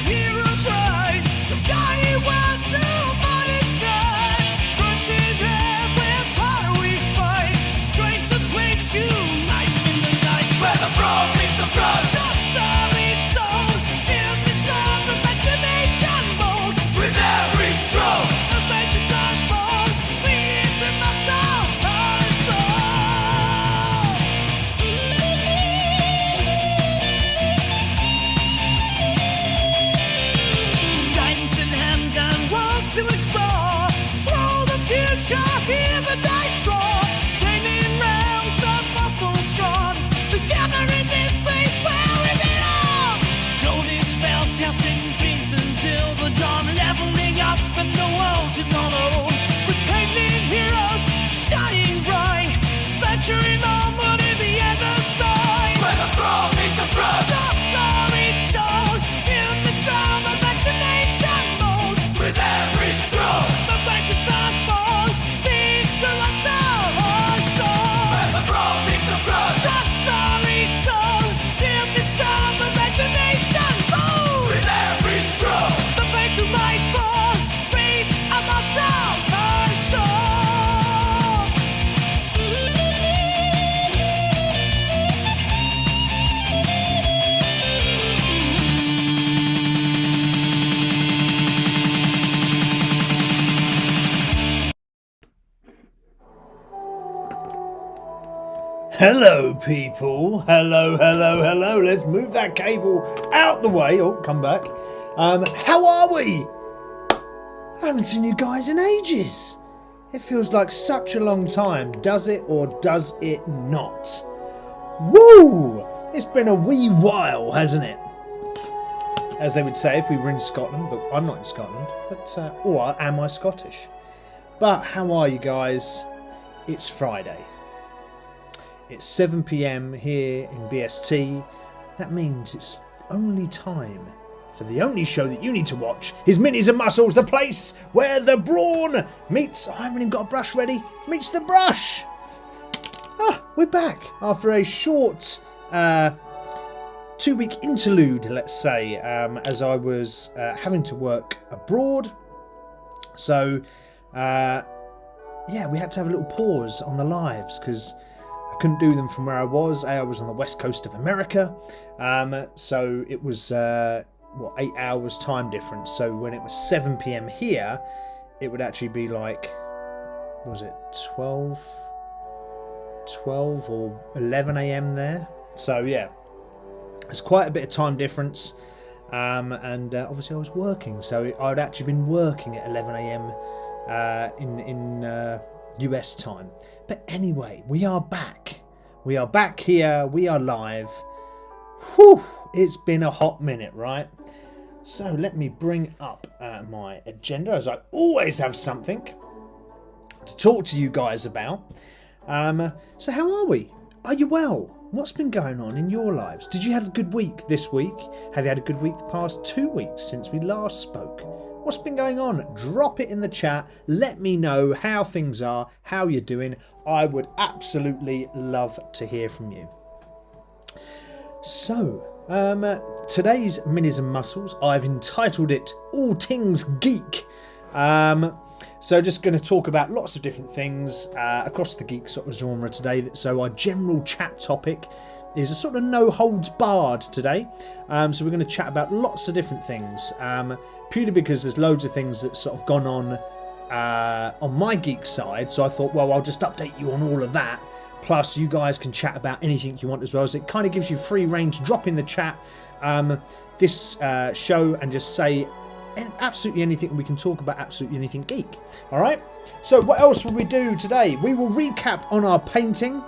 heroes rise from dying worlds to mighty skies. Rushing ahead with power we fight. Strength that breaks unite in the night. Where the brawn meets the brush. The story's told in this love imagination mode. With every stroke, adventures unfold. Minis-N-Muscles, heart and soul. Guidance in hand and worlds to explore. Roll the future, hear the dice roar. Gaining realms of muscles drawn. Together in this place where we belong. Golden spells casting dreams until the dawn. Leveling up and the world to follow. With painted heroes shining bright. Venturing onward in the endless night. Where the brawn meets the brush. The story's told in this realm of imagination mode. With every stroke, the adventures unfold. Minis-N-Muscles, heart and soul. Where the brawn meets the brush. The story's told in this realm of imagination mode. With every stroke, the fate to fight for. Minis-N-Muscles, heart and soul. Hello, people. Hello, hello, hello. Let's move that cable out the way. Oh, come back. How are we? I haven't seen you guys in ages. It feels like such a long time. Does it or does it not? Woo! It's been a wee while, hasn't it? As they would say if we were in Scotland, but I'm not in Scotland. But or am I Scottish? But how are you guys? It's Friday. It's 7 PM here in BST. That means it's only time for the only show that you need to watch is Minis-N-Muscles, the place where the brawn meets... I haven't even got a brush ready. Meets the brush. We're back after a short 2-week interlude, let's say, as I was having to work abroad. So, yeah, we had to have a little pause on the lives because couldn't do them from where I was. I was on the west coast of America, so it was 8 hours time difference. So when it was 7 PM here, it would actually be like, was it 12 or 11 AM there? So yeah, it's quite a bit of time difference, and obviously I was working, so I'd actually been working at 11 AM in US time. But anyway, we are back. We are back here. We are live. Whew, it's been a hot minute, right? So let me bring up my agenda, as I always have something to talk to you guys about. So how are we? Are you well? What's been going on in your lives? Did you have a good week this week? Have you had a good week the past 2 weeks since we last spoke? What's been going on? Drop it in the chat. Let me know how things are, how you're doing. I would absolutely love to hear from you. So, today's Minis-N-Muscles, I've entitled it All Things Geek. So just going to talk about lots of different things across the geek sort of genre today. So our general chat topic is a sort of no holds barred today. So we're going to chat about lots of different things. Purely because there's loads of things that's sort of gone on my geek side. So I thought, well, I'll just update you on all of that. Plus, you guys can chat about anything you want as well. So it kind of gives you free reign to drop in the chat this show and just say absolutely anything. We can talk about absolutely anything geek. All right. So what else will we do today? We will recap on our painting.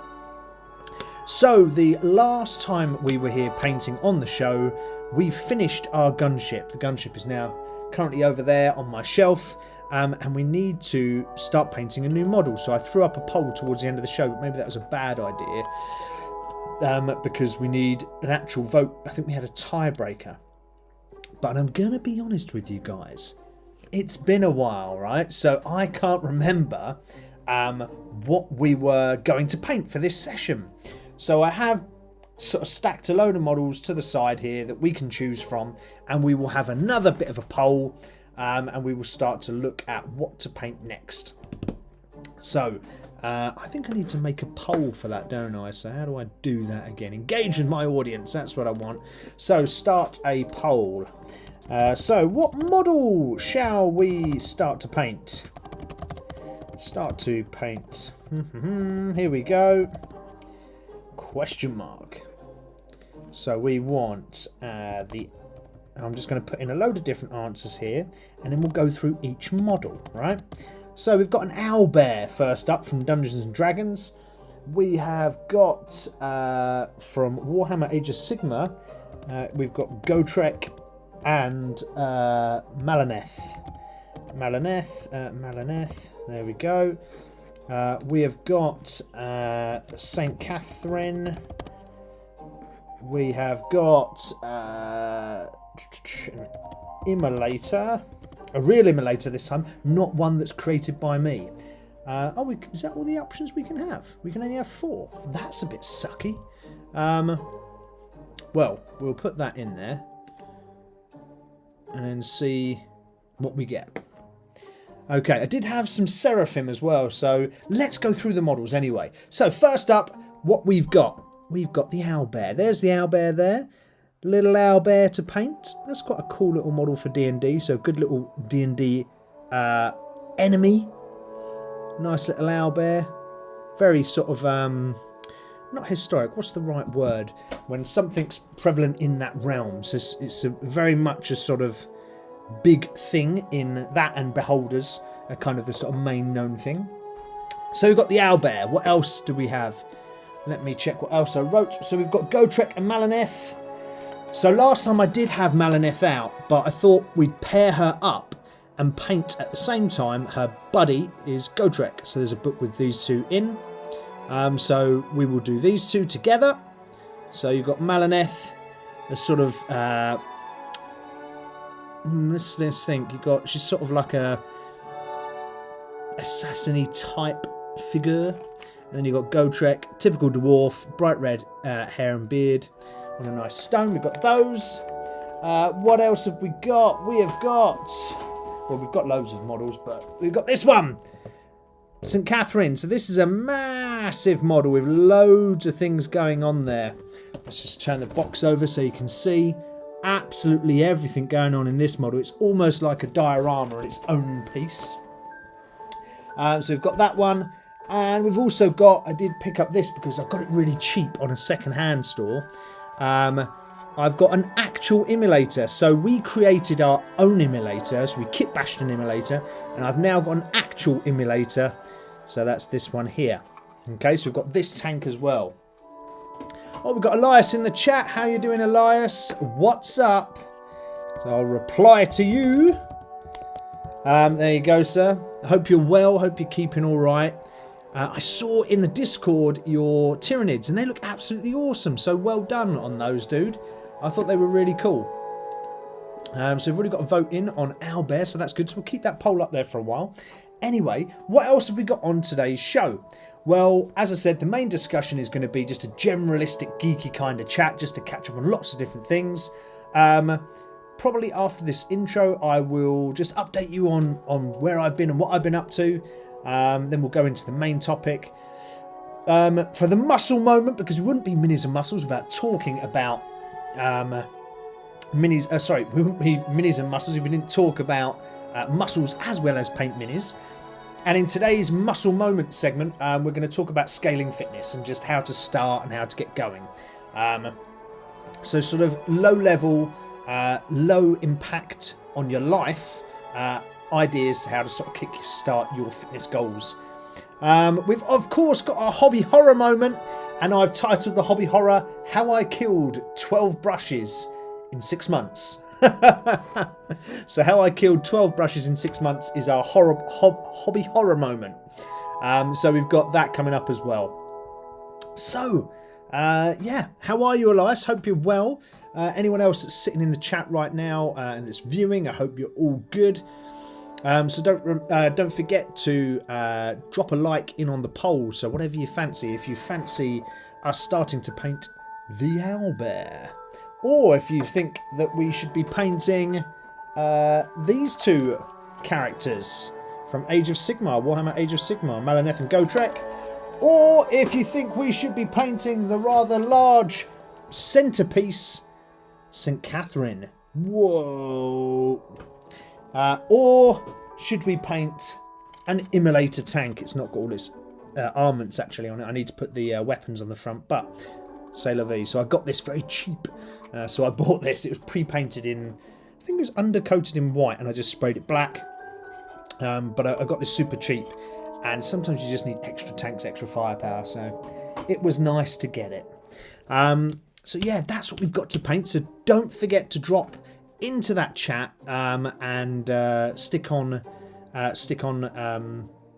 So the last time we were here painting on the show, we finished our gunship. The gunship is now currently over there on my shelf. And we need to start painting a new model. So I threw up a poll towards the end of the show, but maybe that was a bad idea. Because we need an actual vote. I think we had a tiebreaker. But I'm going to be honest with you guys. It's been a while, right? So I can't remember what we were going to paint for this session. So I have sort of stacked a load of models to the side here that we can choose from, and we will have another bit of a poll, and we will start to look at what to paint next. So I think I need to make a poll for that, don't I? So how do I do that again? Engage with my audience, that's what I want. So start a poll. So what model shall we start to paint? Start to paint. Here we go. Question mark. So we want I'm just going to put in a load of different answers here, and then we'll go through each model, right? So we've got an owlbear first up from Dungeons and Dragons. We have got from Warhammer Age of Sigmar, we've got Gotrek and Malaneth. Malaneth, there we go. We have got St. Catherine. We have got an Immolator. A real Immolator this time, not one that's created by me. Is that all the options we can have? We can only have 4. That's a bit sucky. Well, we'll put that in there. And then see what we get. Okay, I did have some Seraphim as well, so let's go through the models anyway. So first up, what we've got. We've got the owlbear. There's the owlbear there. Little owlbear to paint. That's quite a cool little model for D&D, so good little D&D enemy. Nice little owlbear. Very sort of, not historic, what's the right word? When something's prevalent in that realm. So it's very much a sort of big thing in that, and Beholders are kind of the sort of main known thing. So we've got the owlbear. What else do we have? Let me check what else I wrote. So we've got Gotrek and Malaneth. So last time I did have Malaneth out, but I thought we'd pair her up and paint at the same time. Her buddy is Gotrek. So there's a book with these two in. So we will do these two together. So you've got Malaneth, a sort of let's think. She's sort of like a assassin-y type figure, and then you've got Gotrek, typical dwarf, bright red hair and beard, on a nice stone. We've got those. What else have we got? We've got loads of models, but we've got this one, St. Catherine. So this is a massive model with loads of things going on there. Let's just turn the box over so you can see absolutely everything going on in this model. It's almost like a diorama in its own piece. So we've got that one, and we've also got, I did pick up this because I got it really cheap on a second-hand store. I've got an actual Immolator. So we created our own Immolator, so we kit bashed an Immolator, and I've now got an actual Immolator. So that's this one here. Okay, so we've got this tank as well. Oh, we've got Elias in the chat. How you doing, Elias? What's up? So I'll reply to you. There you go, sir. I hope you're well. Hope you're keeping all right. I saw in the Discord your Tyranids, and they look absolutely awesome. So well done on those, dude. I thought they were really cool. So we've already got a vote in on owlbear, so that's good. So we'll keep that poll up there for a while. Anyway, what else have we got on today's show? Well, as I said, the main discussion is going to be just a generalistic, geeky kind of chat, just to catch up on lots of different things. Probably after this intro, I will just update you on where I've been and what I've been up to. Then we'll go into the main topic. For the muscle moment, because we wouldn't be Minis and Muscles without talking about minis. We wouldn't be Minis and Muscles if we didn't talk about muscles as well as paint minis. And in today's muscle moment segment, we're going to talk about scaling fitness and just how to start and how to get going. So sort of low level, low impact on your life ideas to how to sort of kickstart your fitness goals. We've of course got our hobby horror moment, and I've titled the hobby horror "How I Killed 12 Brushes in 6 months." So how I killed 12 brushes in 6 months is our hobby horror moment. So we've got that coming up as well. So yeah, how are you, Elias? Hope you're well. Anyone else that's sitting in the chat right now and is viewing, I hope you're all good. So don't forget to drop a like in on the poll. So whatever you fancy, if you fancy us starting to paint the owlbear. Or if you think that we should be painting these two characters from Age of Sigmar, Warhammer Age of Sigmar, Malaneth and Gotrek. Or if you think we should be painting the rather large centerpiece, St. Catherine. Whoa. Or should we paint an immolator tank? It's not got all its armaments actually on it. I need to put the weapons on the front, but c'est la vie. So I got this very cheap. So I bought this. It was pre-painted in, I think it was undercoated in white, and I just sprayed it black. But I got this super cheap, and sometimes you just need extra tanks, extra firepower, so it was nice to get it. So yeah, that's what we've got to paint. So don't forget to drop into that chat and stick on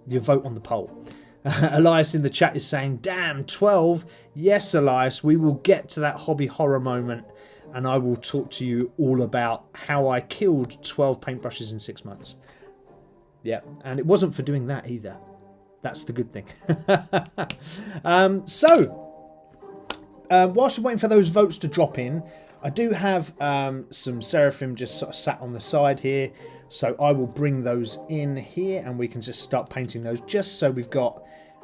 your vote on the poll. Elias in the chat is saying, damn, 12. Yes, Elias, we will get to that hobby horror moment, and I will talk to you all about how I killed 12 paintbrushes in 6 months. Yeah, and it wasn't for doing that either. That's the good thing. Whilst we're waiting for those votes to drop in, I do have some Seraphim just sort of sat on the side here. So I will bring those in here and we can just start painting those, just so we've got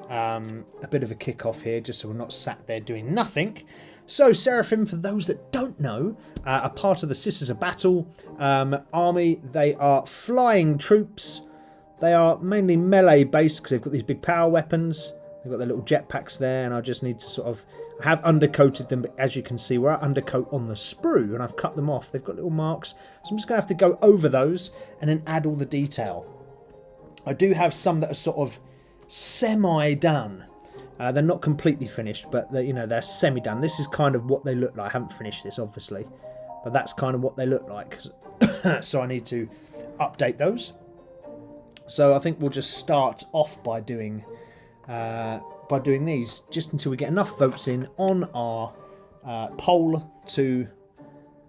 a bit of a kick-off here, just so we're not sat there doing nothing. So Seraphim, for those that don't know, are part of the Sisters of Battle army. They are flying troops. They are mainly melee based because they've got these big power weapons. They've got their little jetpacks there, and I just need to sort of, I have undercoated them, but as you can see, we're at undercoat on the sprue, and I've cut them off. They've got little marks, so I'm just going to have to go over those and then add all the detail. I do have some that are sort of semi-done. They're not completely finished, but they're semi-done. This is kind of what they look like. I haven't finished this, obviously, but that's kind of what they look like. So I need to update those. So I think we'll just start off by doing these, just until we get enough votes in on our poll to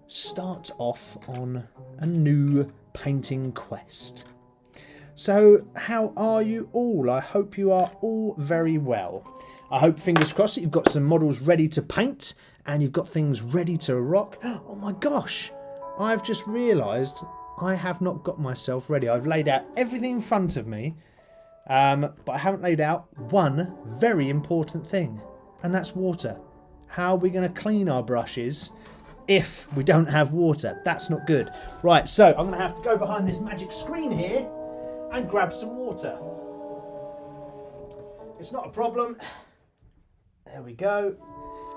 start off on a new painting quest. So how are you all? I hope you are all very well. I hope, fingers crossed, that you've got some models ready to paint and you've got things ready to rock. Oh my gosh, I've just realised I have not got myself ready. I've laid out everything in front of me, but I haven't laid out one very important thing, and that's water. How are we going to clean our brushes if we don't have water? That's not good. Right, so I'm going to have to go behind this magic screen here and grab some water. It's not a problem. There we go.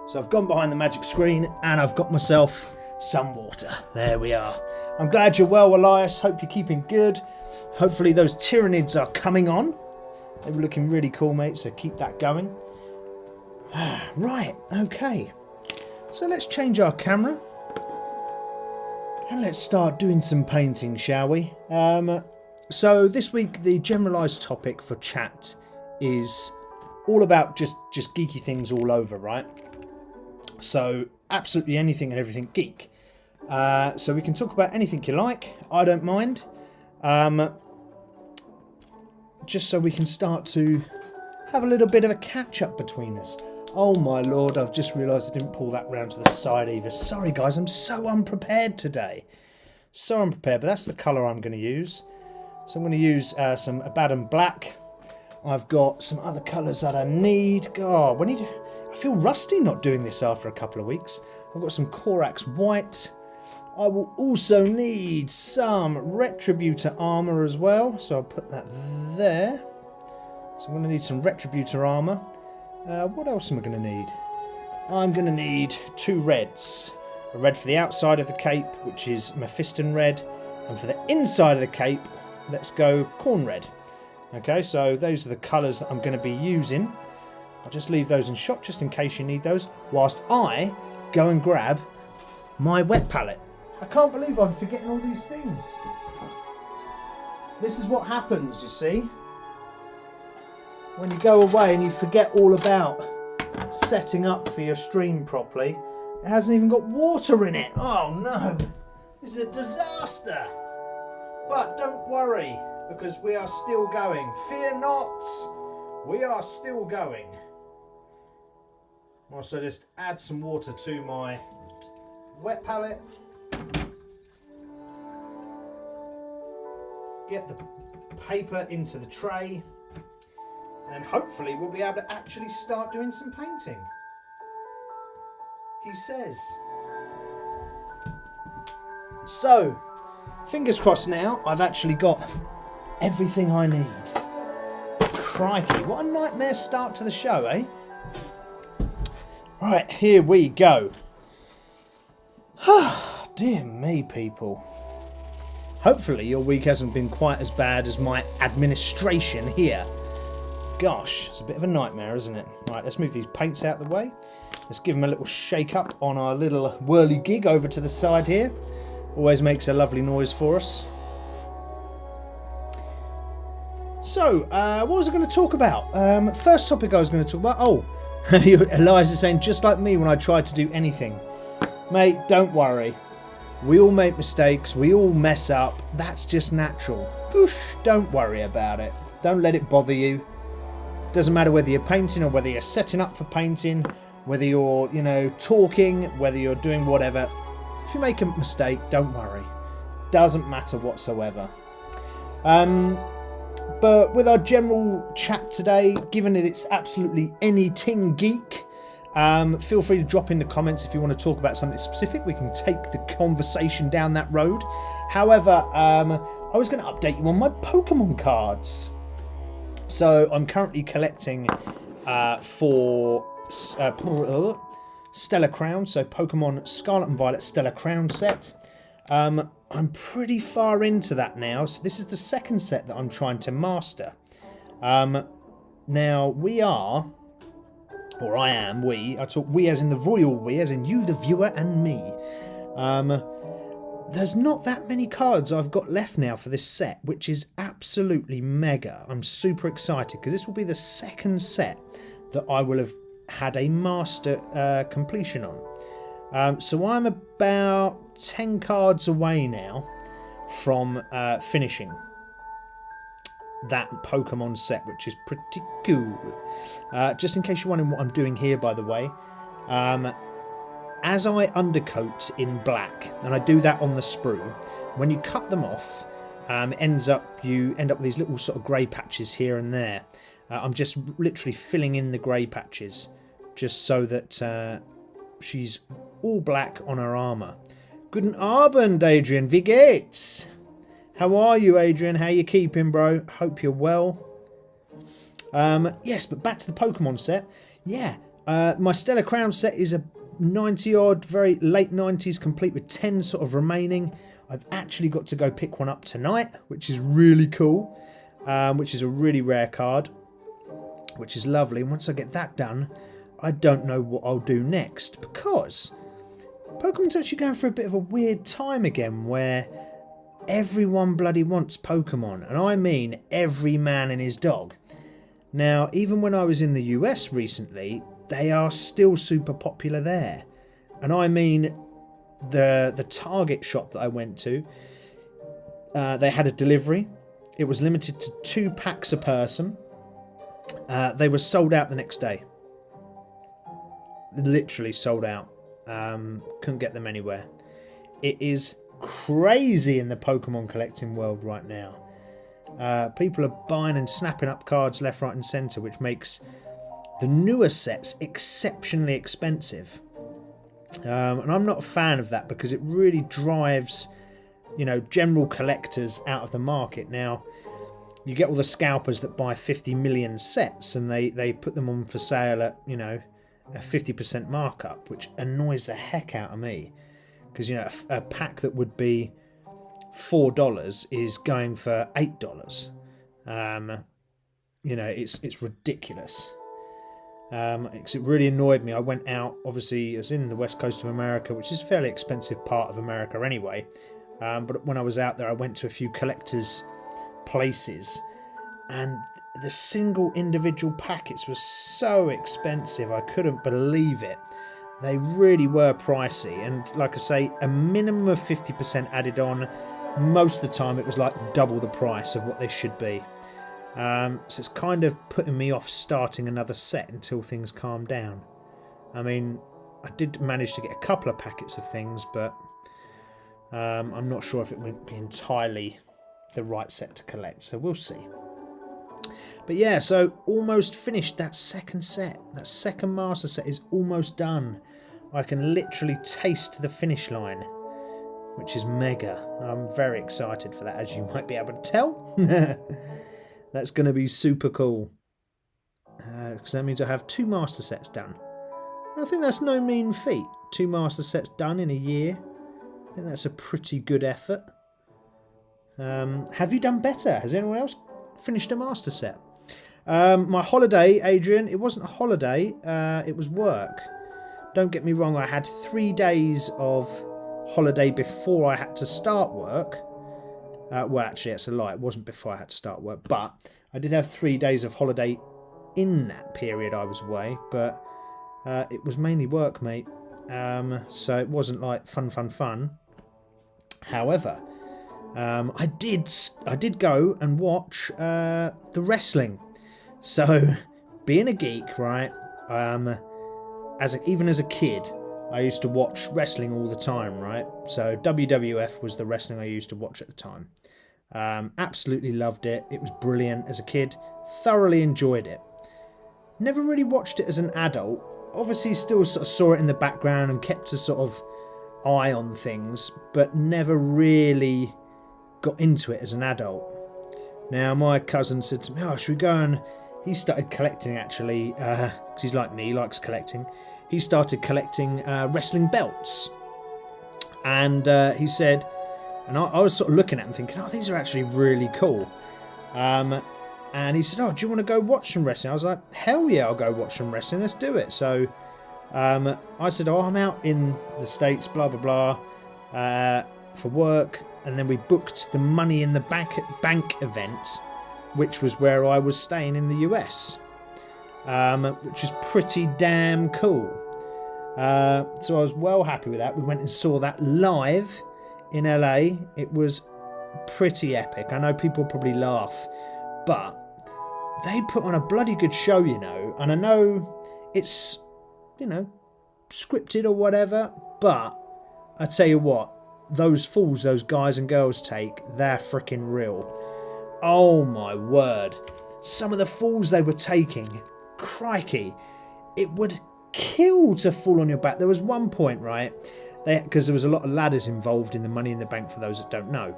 So I've gone behind the magic screen and I've got myself some water. There we are. I'm glad you're well, Elias. Hope you're keeping good. Hopefully those Tyranids are coming on. They were looking really cool, mate, so keep that going. Right, okay. So let's change our camera. And let's start doing some painting, shall we? So this week, the generalised topic for chat is all about just geeky things all over, right? So absolutely anything and everything geek. So we can talk about anything you like. I don't mind. Just so we can start to have a little bit of a catch-up between us. Oh my lord, I've just realised I didn't pull that round to the side either. Sorry guys, I'm so unprepared today. So unprepared, but that's the colour I'm going to use. So I'm going to use some Abaddon Black. I've got some other colours that I need. God, I feel rusty not doing this after a couple of weeks. I've got some Corax White. I will also need some Retributor armour as well. So I'll put that there. So I'm going to need some Retributor armour. What else am I going to need? I'm going to need 2 reds. A red for the outside of the cape, which is Mephiston red. And for the inside of the cape, let's go corn red. Okay, so those are the colours that I'm going to be using. I'll just leave those in shot just in case you need those, whilst I go and grab my wet palette. I can't believe I'm forgetting all these things. This is what happens, you see, when you go away and you forget all about setting up for your stream properly. It hasn't even got water in it. Oh no, this is a disaster. But don't worry, because we are still going. Fear not, we are still going. Also just add some water to my wet palette. Get the paper into the tray. And hopefully we'll be able to actually start doing some painting. He says. So, fingers crossed now, I've actually got everything I need. Crikey, what a nightmare start to the show, eh? Right, here we go. Dear me, people. Hopefully your week hasn't been quite as bad as my administration here. Gosh, it's a bit of a nightmare, isn't it? Right, let's move these paints out of the way. Let's give them a little shake up on our little whirly gig over to the side here. Always makes a lovely noise for us. So, what was I going to talk about? First topic I was going to talk about... Oh, Eliza's saying, just like me when I try to do anything. Mate, don't worry. We all make mistakes. We all mess up. That's just natural. Whoosh, don't worry about it. Don't let it bother you. Doesn't matter whether you're painting or whether you're setting up for painting, whether you're, talking, whether you're doing whatever. If you make a mistake, don't worry. Doesn't matter whatsoever. But with our general chat today, given that it's absolutely anything geek, feel free to drop in the comments if you want to talk about something specific. We can take the conversation down that road. However, I was going to update you on my Pokemon cards. So I'm currently collecting for Stellar Crown, so Pokemon Scarlet and Violet Stellar Crown set. I'm pretty far into that now, so this is the second set that I'm trying to master. Now we are, or I am, I talk we as in the royal we, as in you the viewer and me. There's not that many cards I've got left now for this set, which is absolutely mega. I'm super excited because this will be the second set that I will have had a master completion on. So I'm about 10 cards away now from finishing that Pokemon set, which is pretty cool. Just in case you're wondering what I'm doing here, by the way, as I undercoat in black, and I do that on the sprue, when you cut them off, you end up with these little sort of grey patches here and there. I'm just literally filling in the grey patches, just so that she's all black on her armour. Guten Abend, Adrian. Wie geht's? How are you, Adrian? How you keeping, bro? Hope you're well. Yes, but back to the Pokemon set. Yeah, my Stellar Crown set is a 90-odd, very late 90s, complete with 10 sort of remaining. I've actually got to go pick one up tonight, which is really cool, which is a really rare card, which is lovely. And once I get that done, I don't know what I'll do next, because Pokemon's actually going for a bit of a weird time again, where everyone bloody wants Pokemon, and I mean every man and his dog. Now, even when I was in the US recently, they are still super popular there. And I mean, the Target shop that I went to, they had a delivery. It was limited to 2 packs a person. They were sold out the next day. Literally sold out. Couldn't get them anywhere. It is crazy in the Pokemon collecting world right now. People are buying and snapping up cards left, right and centre, which makes the newer sets exceptionally expensive. And I'm not a fan of that, because it really drives, general collectors out of the market. Now, you get all the scalpers that buy 50 million sets, and they put them on for sale at, a 50% markup, which annoys the heck out of me. Because, a pack that would be $4 is going for $8. It's ridiculous. It really annoyed me. I went out, obviously, I was in the west coast of America, which is a fairly expensive part of America anyway. But when I was out there, I went to a few collectors' places, and the single individual packets were so expensive, I couldn't believe it. They really were pricey, and like I say, a minimum of 50% added on. Most of the time it was like double the price of what they should be. So it's kind of putting me off starting another set until things calm down. I mean, I did manage to get a couple of packets of things, but I'm not sure if it won't be entirely the right set to collect, so we'll see. But yeah, so almost finished that second set. That second master set is almost done. I can literally taste the finish line, which is mega. I'm very excited for that, as you might be able to tell. That's going to be super cool. Because that means I have 2 master sets done. I think that's no mean feat. 2 master sets done in a year. I think that's a pretty good effort. Have you done better? Has anyone else finished a master set? My holiday, Adrian, it wasn't a holiday, it was work. Don't get me wrong, I had 3 days of holiday before I had to start work. Well, actually, that's a lie. It wasn't before I had to start work, but I did have 3 days of holiday in that period I was away, but it was mainly work, mate. So it wasn't like fun. However, I did go and watch the wrestling. So, being a geek, right? Even as a kid, I used to watch wrestling all the time, right? So WWF was the wrestling I used to watch at the time. Absolutely loved it. It was brilliant as a kid. Thoroughly enjoyed it. Never really watched it as an adult. Obviously still sort of saw it in the background and kept a sort of eye on things, but never really got into it as an adult. Now my cousin said to me, oh, should we go, and he started collecting actually, because he's like me, likes collecting. He started collecting wrestling belts. And he said, and I was sort of looking at him thinking, oh, these are actually really cool. And he said, oh, do you want to go watch some wrestling? I was like, hell yeah, I'll go watch some wrestling. Let's do it. So I said, oh, I'm out in the States, blah, blah, blah, for work. And then we booked the Money in the Bank event, which was where I was staying in the US, which was pretty damn cool. So I was well happy with that. We went and saw that live in LA. It was pretty epic. I know people probably laugh, but they put on a bloody good show, you know. And I know it's, you know, scripted or whatever, but I tell you what, those falls those guys and girls take, they're freaking real. Oh my word. Some of the falls they were taking, crikey, it would kill to fall on your back. There was one point, right, because there was a lot of ladders involved in the Money in the Bank, for those that don't know.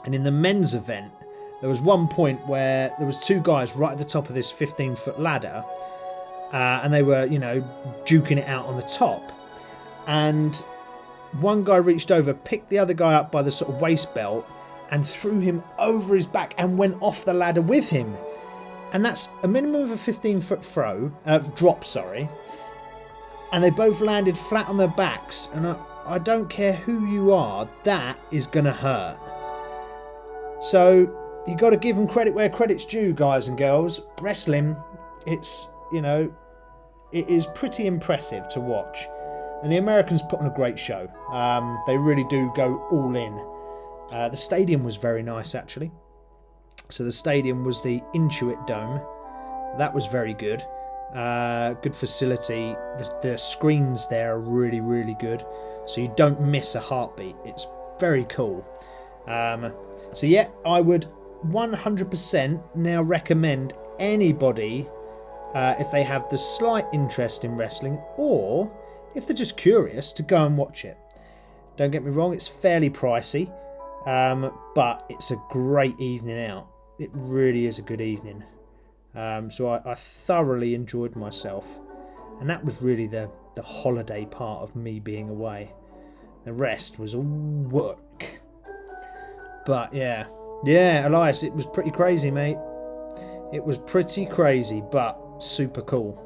And in the men's event, there was one point where there was 2 guys right at the top of this 15-foot ladder, and they were, you know, duking it out on the top. And one guy reached over, picked the other guy up by the sort of waist belt, and threw him over his back and went off the ladder with him. And that's a minimum of a 15-foot drop, sorry. And they both landed flat on their backs. And I don't care who you are, that is going to hurt. So you got to give them credit where credit's due, guys and girls. Wrestling, it's, you know, it is pretty impressive to watch. And the Americans put on a great show. They really do go all in. The stadium was very nice, actually. So the stadium was the Intuit Dome. That was very good. Good facility. The screens there are really, really good. So you don't miss a heartbeat. It's very cool. So yeah, I would 100% now recommend anybody, if they have the slight interest in wrestling, or if they're just curious, to go and watch it. Don't get me wrong, it's fairly pricey, but it's a great evening out. It really is a good evening. So I thoroughly enjoyed myself, and that was really the holiday part of me being away. The rest was all work. But yeah, Elias, it was pretty crazy, mate. It was pretty crazy, but super cool.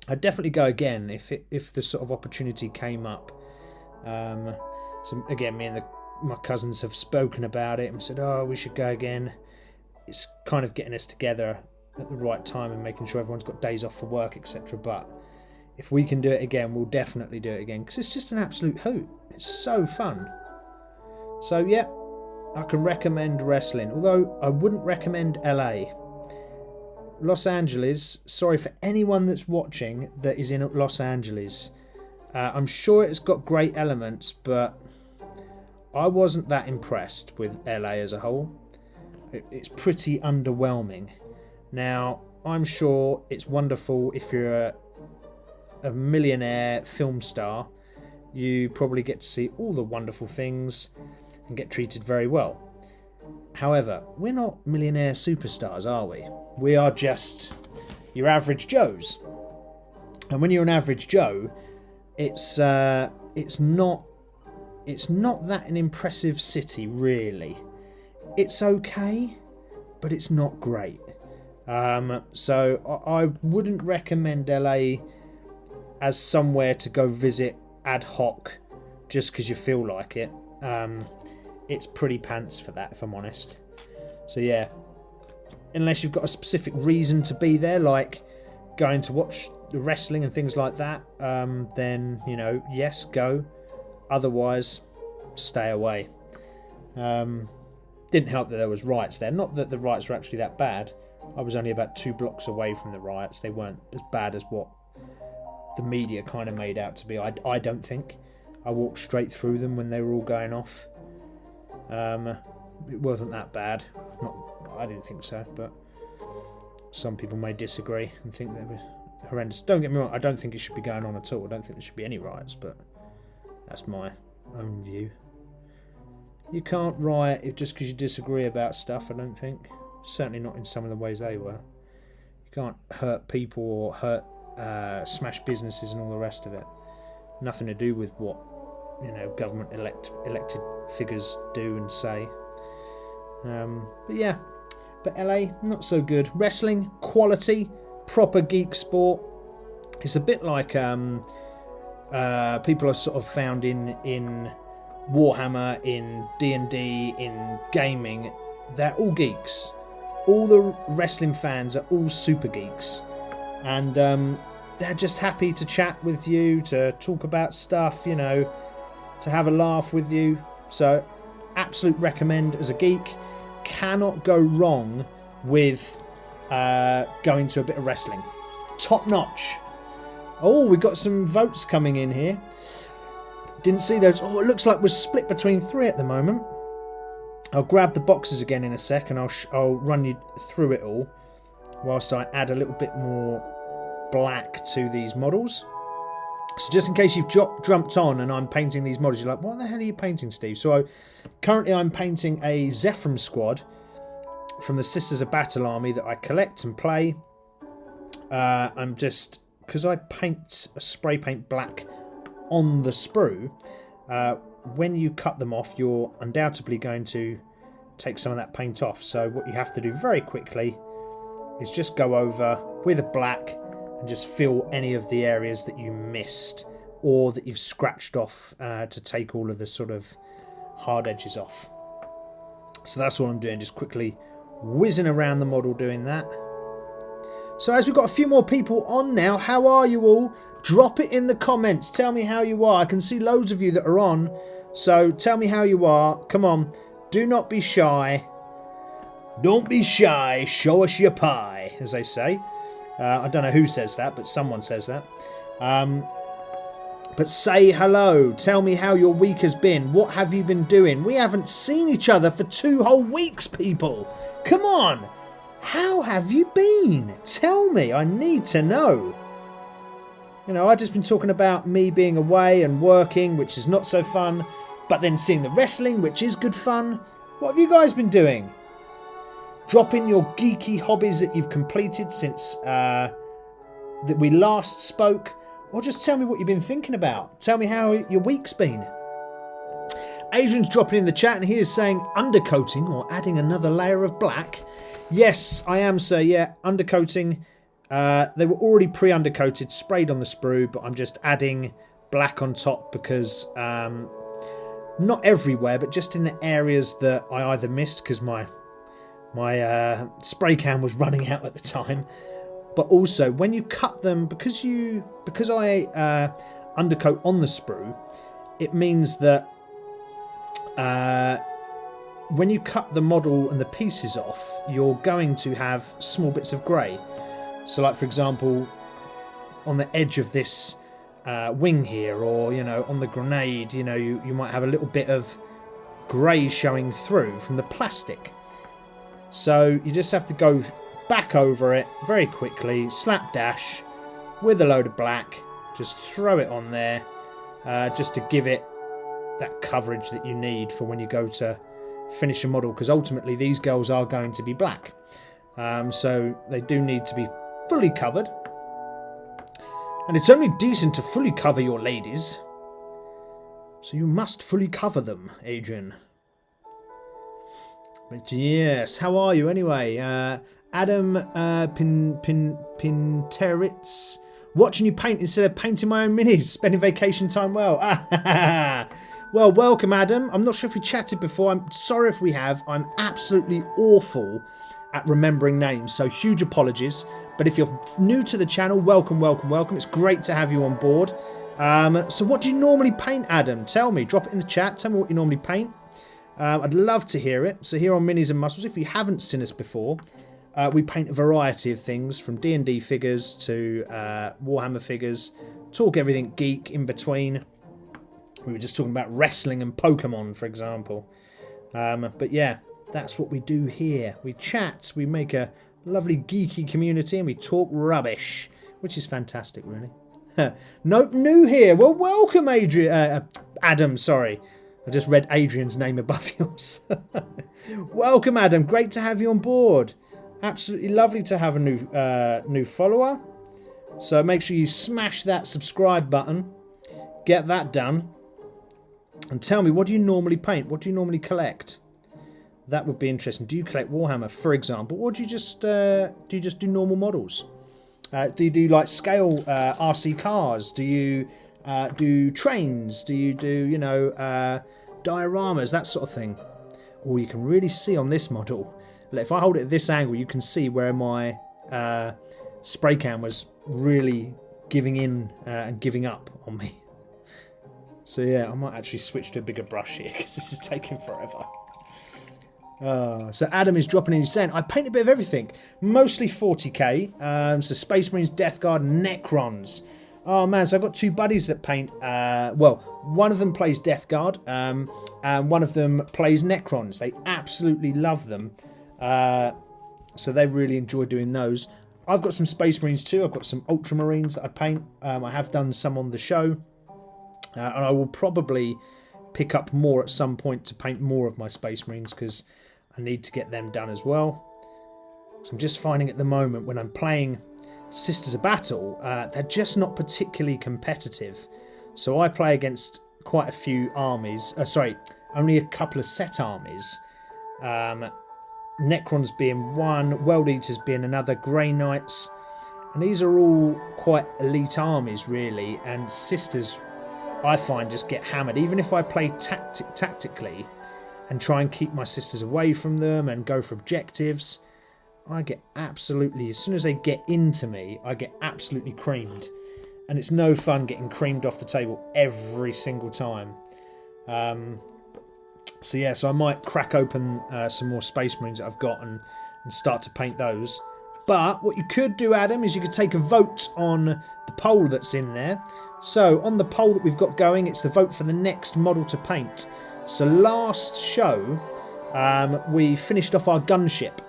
I'd definitely go again if the sort of opportunity came up. So again, me and my cousins have spoken about it and said, oh, we should go again. It's kind of getting us together at the right time and making sure everyone's got days off for work, etc. But if we can do it again, we'll definitely do it again, because it's just an absolute hoot. It's so fun. So yeah, I can recommend wrestling, although I wouldn't recommend LA. Los Angeles, sorry for anyone that's watching that is in Los Angeles. I'm sure it's got great elements, but I wasn't that impressed with LA as a whole. It's pretty underwhelming. Now, I'm sure it's wonderful if you're a millionaire film star. You probably get to see all the wonderful things and get treated very well. However, we're not millionaire superstars, are we? We are just your average Joes. And when you're an average Joe, it's not that an impressive city, really. It's okay, but it's not great. So I wouldn't recommend LA as somewhere to go visit ad hoc just because you feel like it. It's pretty pants for that, if I'm honest. So yeah, unless you've got a specific reason to be there, like going to watch the wrestling and things like that, then, you know, yes, go. Otherwise, stay away. Didn't help that there was riots there. Not that the riots were actually that bad. I was only about 2 blocks away from the riots. They weren't as bad as what the media kind of made out to be. I don't think. I walked straight through them when they were all going off. It wasn't that bad. I didn't think so, but some people may disagree and think they were horrendous. Don't get me wrong, I don't think it should be going on at all. I don't think there should be any riots, but that's my own view. You can't riot just because you disagree about stuff, I don't think. Certainly not in some of the ways they were. You can't hurt people or smash businesses and all the rest of it. Nothing to do with what, you know, government elected figures do and say. But yeah, but LA, not so good. Wrestling, quality, proper geek sport. It's a bit like people are sort of found in Warhammer, in D&D, in gaming. They're all geeks. All the wrestling fans are all super geeks, and they're just happy to chat with you, to talk about stuff, you know, to have a laugh with you. So absolute recommend as a geek. Cannot go wrong with going to a bit of wrestling. Top notch. Oh, we got some votes coming in here. Didn't see those. Oh, it looks like we're split between 3 at the moment. I'll grab the boxes again in a sec and I'll run you through it all whilst I add a little bit more black to these models. So just in case you've jumped on and I'm painting these models, you're like, what the hell are you painting, Steve? So currently I'm painting a Zephram squad from the Sisters of Battle Army that I collect and play. I'm just, because I spray paint black on the sprue, when you cut them off, you're undoubtedly going to take some of that paint off. So what you have to do very quickly is just go over with a black and just fill any of the areas that you missed or that you've scratched off to take all of the sort of hard edges off. So that's what I'm doing, just quickly whizzing around the model doing that. So as we've got a few more people on now, how are you all? Drop it in the comments. Tell me how you are. I can see loads of you that are on. So tell me how you are. Come on. Do not be shy. Don't be shy. Show us your pie, as they say. I don't know who says that, but someone says that. But say hello. Tell me how your week has been. What have you been doing? We haven't seen each other for 2 whole weeks, people. Come on. How have you been? Tell me. I need to know. You know, I've just been talking about me being away and working, which is not so fun, but then seeing the wrestling, which is good fun. What have you guys been doing? Drop in your geeky hobbies that you've completed since that we last spoke, or just tell me what you've been thinking about. Tell me how your week's been. Adrian's dropping in the chat and he is saying undercoating or adding another layer of black. Yes, I am, sir. Yeah, undercoating. They were already pre-undercoated, sprayed on the sprue, but I'm just adding black on top because not everywhere, but just in the areas that I either missed because my spray can was running out at the time, but also when you cut them, because I undercoat on the sprue, it means that when you cut the model and the pieces off, you're going to have small bits of grey. So like for example, on the edge of this wing here, or you know, on the grenade, you know, you might have a little bit of grey showing through from the plastic. So you just have to go back over it very quickly, slapdash with a load of black, just throw it on there, just to give it that coverage that you need for when you go to finish a model, because ultimately these girls are going to be black, so they do need to be fully covered. And it's only decent to fully cover your ladies, so you must fully cover them, Adrian. But yes, how are you anyway? Adam Pinteritz, watching you paint instead of painting my own minis, spending vacation time well. Well, welcome Adam. I'm not sure if we chatted before. I'm sorry if we have. I'm absolutely awful at remembering names, so huge apologies. But if you're new to the channel, welcome, welcome, welcome. It's great to have you on board. So what do you normally paint, Adam? Tell me. Drop it in the chat. Tell me what you normally paint. I'd love to hear it. So here on Minis and Muscles, if you haven't seen us before, we paint a variety of things, from D&D figures to Warhammer figures. Talk everything geek in between. We were just talking about wrestling and Pokemon, for example. But yeah, that's what we do here. We chat, we make a lovely geeky community, and we talk rubbish, which is fantastic, really. Nope, new here. Well, welcome, Adam, sorry. I just read Adrian's name above yours. Welcome, Adam. Great to have you on board. Absolutely lovely to have a new follower. So make sure you smash that subscribe button. Get that done. And tell me, what do you normally paint? What do you normally collect? That would be interesting. Do you collect Warhammer, for example, or do you just do normal models? Do you do like scale RC cars? Do you do trains? Do you do, you know, dioramas, that sort of thing? Or you can really see on this model. If I hold it at this angle, you can see where my spray can was really giving in and giving up on me. So yeah, I might actually switch to a bigger brush here because this is taking forever. So Adam is dropping in his cent. I paint a bit of everything, mostly 40k. So Space Marines, Death Guard, Necrons. Oh man, so I've got two buddies that paint. Well, one of them plays Death Guard, and one of them plays Necrons. They absolutely love them. So they really enjoy doing those. I've got some Space Marines too. I've got some Ultramarines that I paint. I have done some on the show, and I will probably pick up more at some point to paint more of my Space Marines, because I need to get them done as well. So I'm just finding at the moment when I'm playing Sisters of Battle, they're just not particularly competitive. So I play against quite a few armies. Sorry, only a couple of set armies. Necrons being one, World Eaters being another, Grey Knights. And these are all quite elite armies, really. And Sisters, I find, just get hammered. Even if I play tactically and try and keep my Sisters away from them and go for objectives, I get absolutely, as soon as they get into me, I get absolutely creamed. And it's no fun getting creamed off the table every single time. So yeah, so I might crack open some more Space Marines that I've got and start to paint those. But what you could do, Adam, is you could take a vote on the poll that's in there. So on the poll that we've got going, it's the vote for the next model to paint. So last show, we finished off our gunship.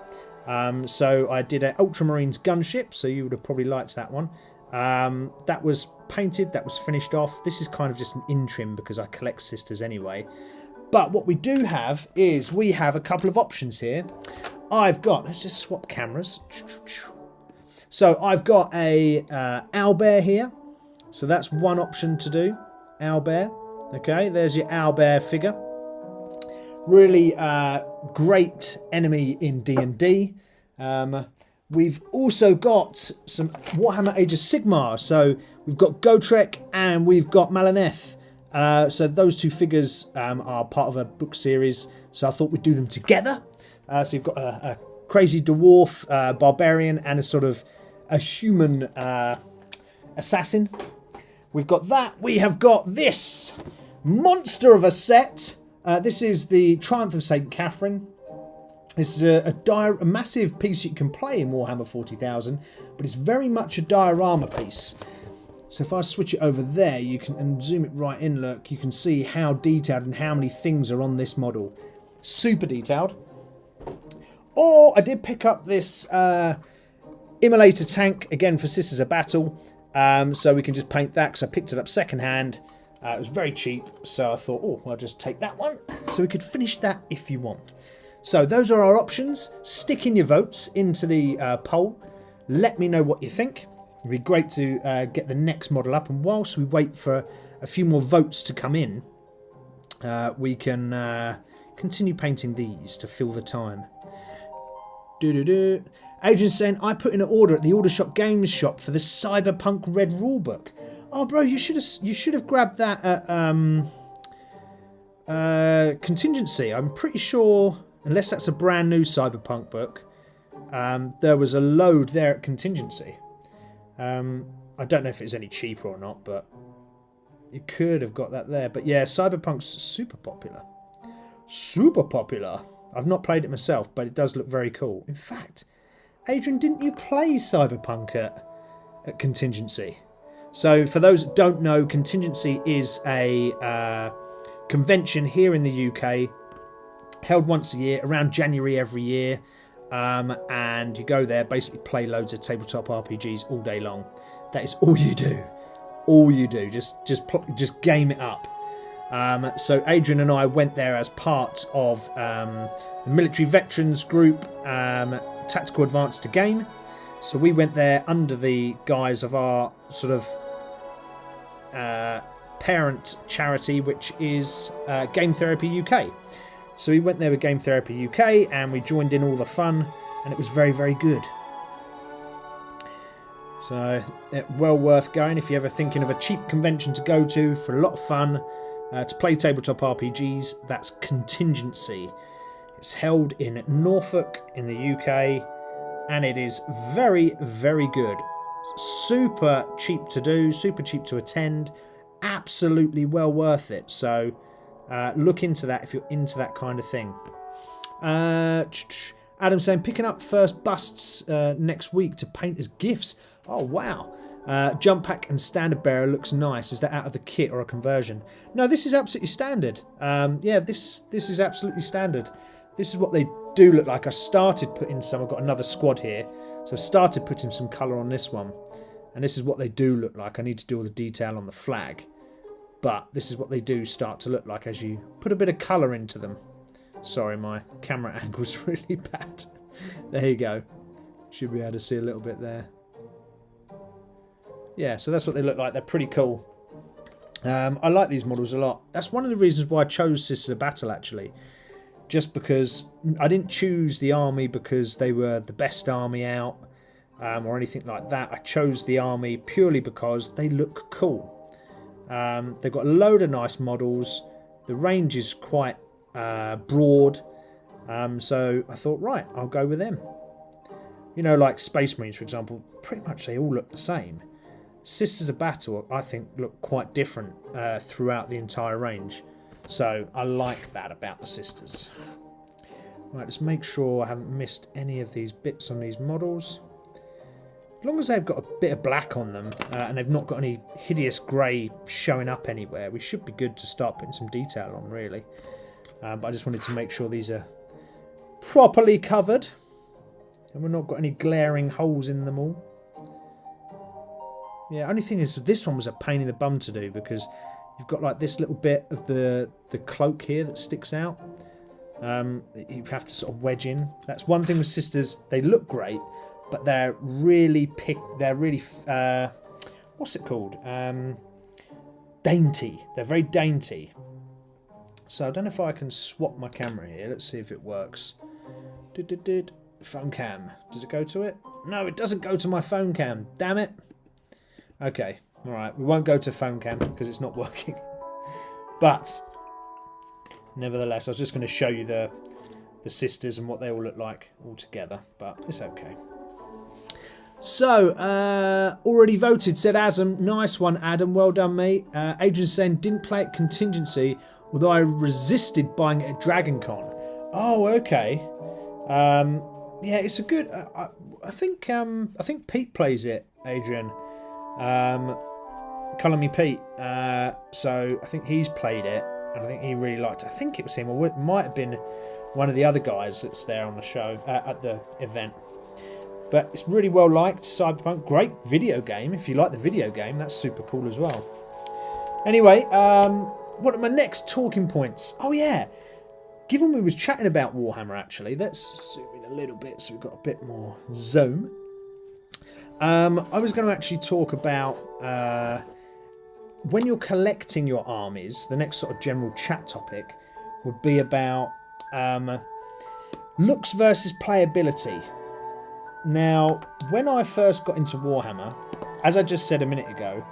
So I did an Ultramarines gunship, so you would have probably liked that one. That was painted, that was finished off. This is kind of just an in-trim because I collect Sisters anyway. But what we do have is we have a couple of options here. I've got, let's just swap cameras. So I've got a owlbear here. So that's one option to do, owlbear. Okay, there's your owlbear figure. Really great enemy in D&D. We've also got some Warhammer Age of Sigmar. So we've got Gotrek and we've got Malaneth. So those two figures are part of a book series. So I thought we'd do them together. So you've got a crazy dwarf, barbarian, and a sort of a human assassin. We've got that. We have got this monster of a set. This is the Triumph of St. Catherine. This is a massive piece you can play in Warhammer 40,000, but it's very much a diorama piece. So if I switch it over there, you can and zoom it right in, look, you can see how detailed and how many things are on this model. Super detailed. Or I did pick up this immolator tank, again for Sisters of Battle, so we can just paint that, because I picked it up second hand. It was very cheap, so I thought, oh, I'll just take that one. So we could finish that if you want. So those are our options. Stick in your votes into the poll. Let me know what you think. It'd be great to get the next model up. And whilst we wait for a few more votes to come in, we can continue painting these to fill the time. Adrian's saying, I put in an order at the Aldershot Games shop for the Cyberpunk Red Rulebook. Oh, bro, you should have grabbed that at Contingency. I'm pretty sure, unless that's a brand new Cyberpunk book, there was a load there at Contingency. I don't know if it's any cheaper or not, but you could have got that there. But yeah, Cyberpunk's super popular. Super popular. I've not played it myself, but it does look very cool. In fact, Adrian, didn't you play Cyberpunk at Contingency? So for those that don't know, Contingency is a convention here in the UK, held once a year, around January every year. And you go there, basically play loads of tabletop RPGs all day long. That is all you do. All you do. Just game it up. So Adrian and I went there as part of the military veterans group, Tactical Advance to Game. So we went there under the guise of our sort of parent charity, which is Game Therapy UK. So we went there with Game Therapy UK and we joined in all the fun, and it was very, very good. So well worth going if you're ever thinking of a cheap convention to go to for a lot of fun, to play tabletop RPGs. That's Contingency. It's held in Norfolk in the UK, and it is very, very good. Super cheap to do, super cheap to attend, absolutely well worth it. So look into that if you're into that kind of thing. Adam saying, picking up first busts next week to paint as gifts. Oh, wow. Jump pack and standard bearer looks nice. Is that out of the kit or a conversion? No, this is absolutely standard. Yeah, this is absolutely standard. This is what they do look like. I started putting some. I've got another squad here. So I started putting some colour on this one. And this is what they do look like. I need to do all the detail on the flag. But this is what they do start to look like as you put a bit of colour into them. Sorry, my camera angle's really bad. There you go. Should be able to see a little bit there. Yeah, so that's what they look like. They're pretty cool. I like these models a lot. That's one of the reasons why I chose Sisters of Battle, actually. Just because I didn't choose the army because they were the best army out or anything like that. I chose the army purely because they look cool. They've got a load of nice models. The range is quite broad. So I thought, right, I'll go with them. You know, like Space Marines, for example, pretty much they all look the same. Sisters of Battle, I think, look quite different throughout the entire range. So I like that about the Sisters. Right, let's make sure I haven't missed any of these bits on these models. As long as they've got a bit of black on them and they've not got any hideous grey showing up anywhere, we should be good to start putting some detail on, really. But I just wanted to make sure these are properly covered and we've not got any glaring holes in them all. Yeah, only thing is this one was a pain in the bum to do because you've got like this little bit of the cloak here that sticks out. You have to sort of wedge in. That's one thing with Sisters. They look great, but they're really what's it called? Dainty. They're very dainty. So I don't know if I can swap my camera here. Let's see if it works. Phone cam. Does it go to it? No, it doesn't go to my phone cam. Damn it. Okay. All right. We won't go to phone cam because it's not working. But nevertheless, I was just going to show you the Sisters and what they all look like all together. But it's okay. So, already voted, said Adam. Nice one, Adam. Well done, mate. Adrian saying, didn't play at Contingency, although I resisted buying it at Dragon Con. Oh, okay. Yeah, it's a good. I think Pete plays it. Adrian, Colour Me Pete. So I think he's played it, and I think he really liked it. I think it was him, or it might have been one of the other guys that's there on the show at the event. But it's really well liked. Cyberpunk, great video game. If you like the video game, that's super cool as well. Anyway, what are my next talking points? Oh yeah, given we was chatting about Warhammer, actually, let's zoom in a little bit so we've got a bit more zoom. I was going to actually talk about when you're collecting your armies. The next sort of general chat topic would be about looks versus playability. Now, when I first got into Warhammer, as I just said a minute ago,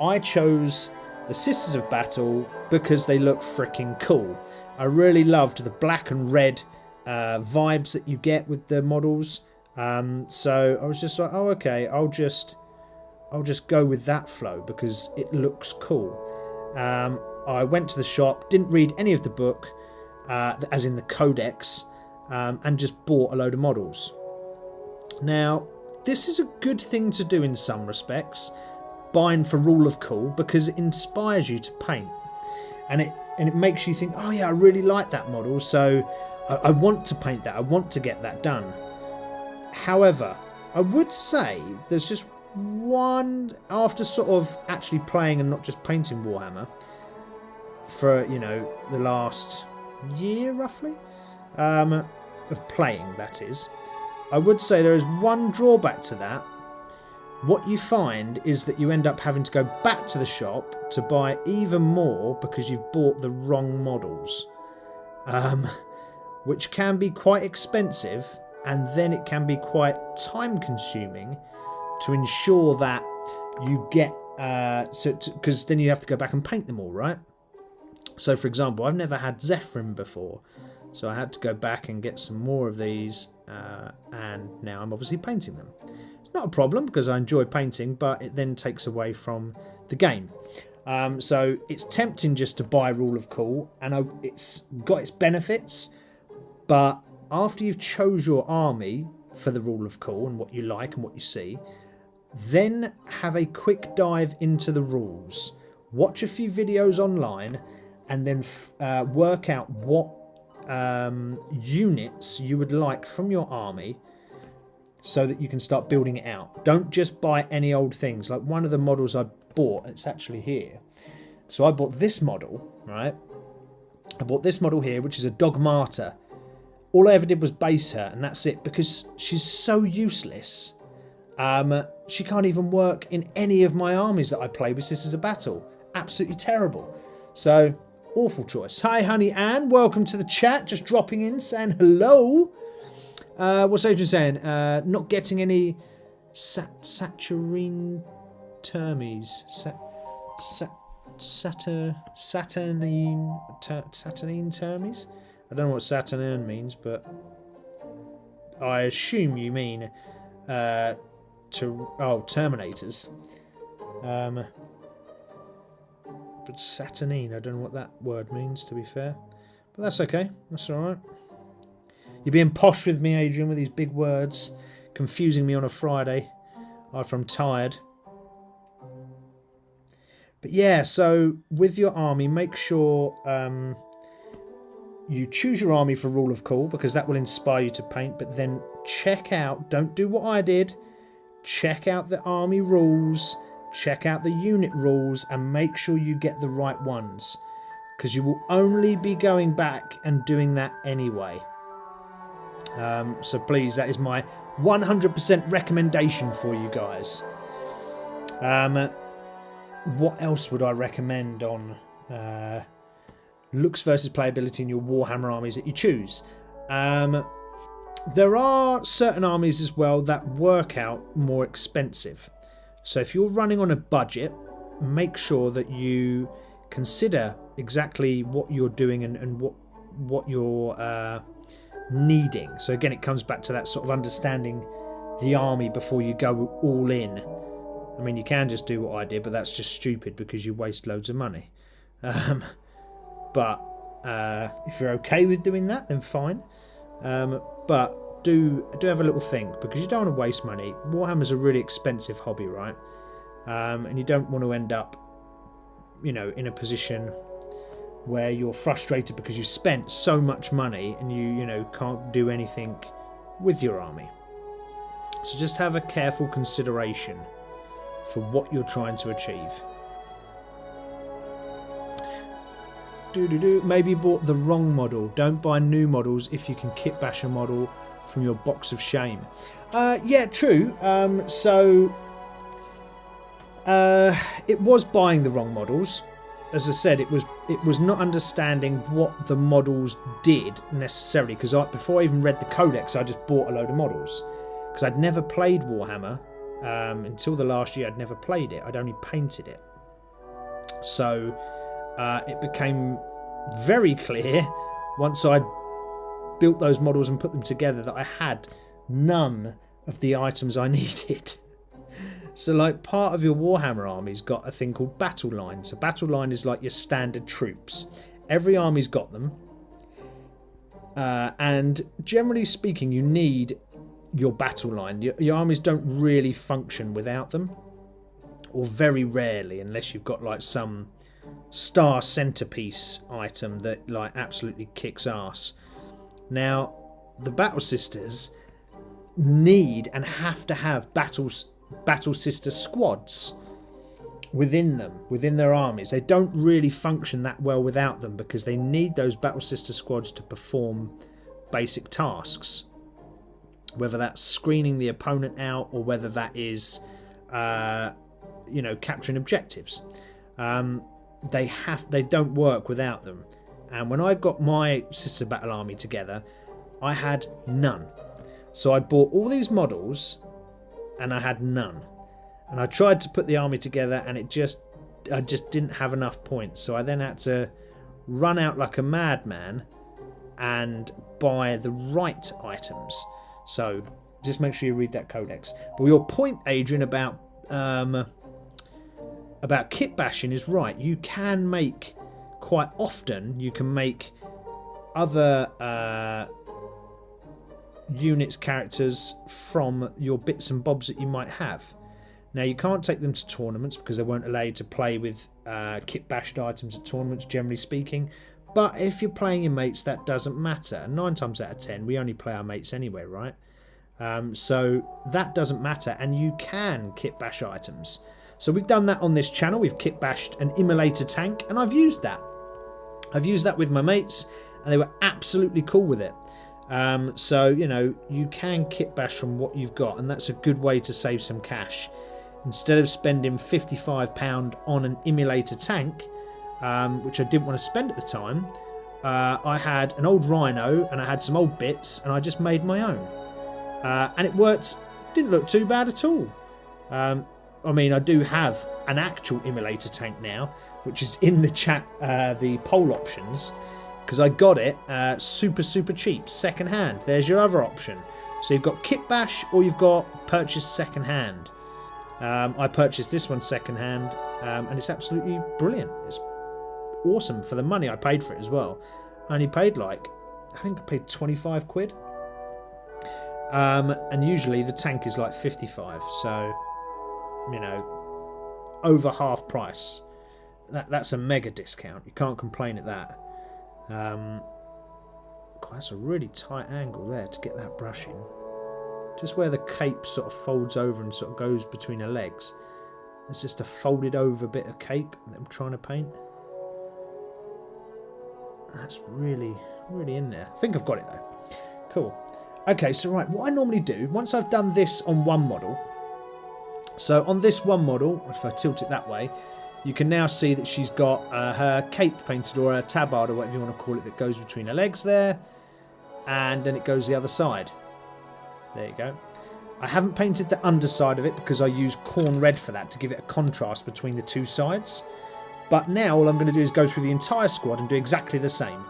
I chose the Sisters of Battle because they look freaking cool. I really loved the black and red vibes that you get with the models. So I was just like, oh, okay, I'll just go with that flow because it looks cool. I went to the shop, didn't read any of the book, as in the codex, and just bought a load of models. Now, this is a good thing to do in some respects, buying for rule of cool, because it inspires you to paint, and it makes you think, oh yeah, I really like that model, so I want to paint that, I want to get that done. However, I would say there's just one, after sort of actually playing and not just painting Warhammer for, you know, the last year roughly, of playing, that is, I would say there is one drawback to that. What you find is that you end up having to go back to the shop to buy even more because you've bought the wrong models, which can be quite expensive, and then it can be quite time consuming to ensure that you get because then you have to go back and paint them all, right? So for example, I've never had Zephyrin before, so I had to go back and get some more of these, and now I'm obviously painting them. It's not a problem because I enjoy painting, but it then takes away from the game. So it's tempting just to buy Rule of Cool, and it's got its benefits, but after you've chose your army for the Rule of Cool and what you like and what you see, then have a quick dive into the rules. Watch a few videos online and then work out what units you would like from your army so that you can start building it out. Don't just buy any old things. Like one of the models I bought, it's actually here. So I bought this model, right? I bought this model here, which is a Dogmata. All I ever did was base her, and that's it, because she's so useless. She can't even work in any of my armies that I play with Sisters of Battle. Absolutely terrible. So, awful choice. Hi, Honey Ann. Welcome to the chat. Just dropping in, saying hello. What's Adrian saying? Not getting any Saturnine termes. Saturnine termes? I don't know what Saturn means, but I assume you mean Terminators. But Saturnine, I don't know what that word means, to be fair. But that's okay. That's alright. You're being posh with me, Adrian, with these big words, confusing me on a Friday after I'm tired. But yeah, so with your army, make sure you choose your army for Rule of Cool, because that will inspire you to paint, but then check out, don't do what I did, check out the army rules, check out the unit rules, and make sure you get the right ones, because you will only be going back and doing that anyway. So please, that is my 100% recommendation for you guys. What else would I recommend on looks versus playability in your Warhammer armies that you choose? There are certain armies as well that work out more expensive. So if you're running on a budget, make sure that you consider exactly what you're doing and what you're needing. So again, it comes back to that sort of understanding the army before you go all in. I mean, you can just do what I did, but that's just stupid because you waste loads of money. But if you're okay with doing that, then fine. But do have a little think, because you don't want to waste money. Warhammer's a really expensive hobby, right? And you don't want to end up, you know, in a position where you're frustrated because you spent so much money and you know, can't do anything with your army. So just have a careful consideration for what you're trying to achieve. Maybe you bought the wrong model. Don't buy new models if you can kit bash a model from your box of shame. Yeah, true. It was buying the wrong models. As I said, it was not understanding what the models did necessarily, because before I even read the codex, I just bought a load of models, because I'd never played Warhammer until the last year. I'd never played it. I'd only painted it. So it became very clear once I built those models and put them together that I had none of the items I needed. So, like, part of your Warhammer army's got a thing called battle lines. A battle line is like your standard troops. Every army's got them. And generally speaking, you need your battle line. Your armies don't really function without them. Or very rarely, unless you've got, like, some star centerpiece item that, like, absolutely kicks ass. Now, the Battle Sisters need and have to have Battle Sister squads within them, within their armies. They don't really function that well without them, because they need those Battle Sister squads to perform basic tasks, whether that's screening the opponent out or whether that is you know, capturing objectives. They don't work without them. And when I got my Sister Battle Army together, I had none. So I bought all these models and I had none. And I tried to put the army together and I just didn't have enough points. So I then had to run out like a madman and buy the right items. So just make sure you read that codex. But your point, Adrian, about kit bashing is right. You can make, quite often, you can make other units, characters from your bits and bobs that you might have. Now, you can't take them to tournaments because they won't allow you to play with kit bashed items at tournaments, generally speaking. But if you're playing your mates, that doesn't matter. 9 times out of 10, we only play our mates anyway, right? So that doesn't matter, and you can kit bash items. So we've done that on this channel. We've kit bashed an immolator tank, and I've used that. I've used that with my mates, and they were absolutely cool with it. So, you know, you can kit bash from what you've got, and that's a good way to save some cash. Instead of spending £55 on an immolator tank, which I didn't want to spend at the time, I had an old Rhino and I had some old bits, and I just made my own. And it worked, didn't look too bad at all. I mean, I do have an actual immolator tank now, which is in the chat, the poll options, because I got it super cheap, second hand. There's your other option. So you've got kit bash or you've got purchase second hand. I purchased this one second hand, and it's absolutely brilliant. It's awesome for the money I paid for it as well. I only paid I think I paid 25 quid. And usually the tank is like 55, so, you know, over half price. That's a mega discount. You can't complain at that. God, that's a really tight angle there to get that brush in. Just where the cape sort of folds over and sort of goes between her legs. It's just a folded over bit of cape that I'm trying to paint. That's really in there. I think I've got it though. Cool. Okay, so right, what I normally do, once I've done this on one model, so on this one model, if I tilt it that way, you can now see that she's got her cape painted, or her tabard, or whatever you want to call it, that goes between her legs there, and then it goes the other side. There you go. I haven't painted the underside of it because I use corn red for that to give it a contrast between the two sides. But now all I'm going to do is go through the entire squad and do exactly the same.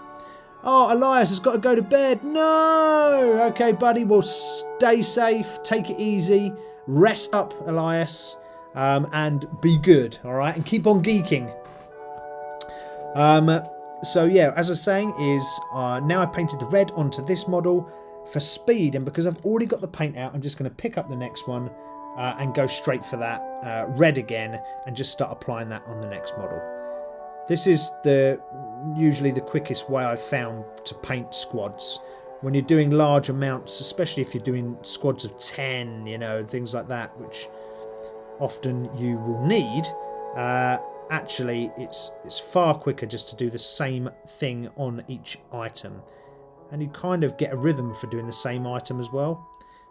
Oh, Elias has got to go to bed. No! Okay, buddy, well, stay safe, take it easy, rest up, Elias, and be good, all right? And keep on geeking. So yeah, as I was saying, is now I've painted the red onto this model for speed, and because I've already got the paint out, I'm just going to pick up the next one and go straight for that red again, and just start applying that on the next model. This is usually the quickest way I've found to paint squads. When you're doing large amounts, especially if you're doing squads of 10, you know, things like that, which often you will need, actually it's far quicker just to do the same thing on each item. And you kind of get a rhythm for doing the same item as well.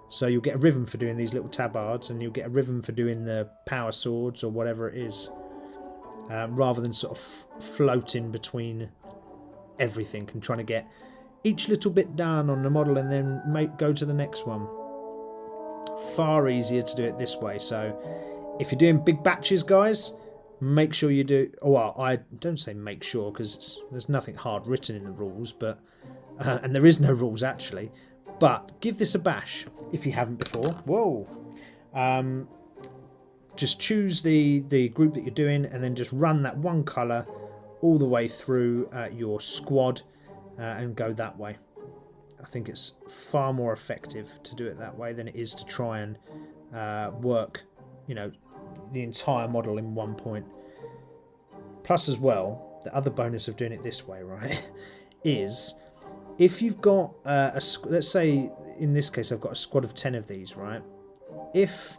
So you'll get a rhythm for doing these little tabards, and you'll get a rhythm for doing the power swords or whatever it is, rather than sort of floating between everything and trying to get each little bit done on the model and then go to the next one. Far easier to do it this way. So if you're doing big batches, guys, make sure you do... Well, I don't say make sure, because there's nothing hard written in the rules, but and there is no rules actually. But give this a bash if you haven't before. Whoa! Just choose the group that you're doing, and then just run that one colour all the way through your squad. And go that way. I think it's far more effective to do it that way than it is to try and work, you know, the entire model in one point. Plus, as well, the other bonus of doing it this way, right, is if you've got let's say in this case I've got a squad of 10 of these, right? If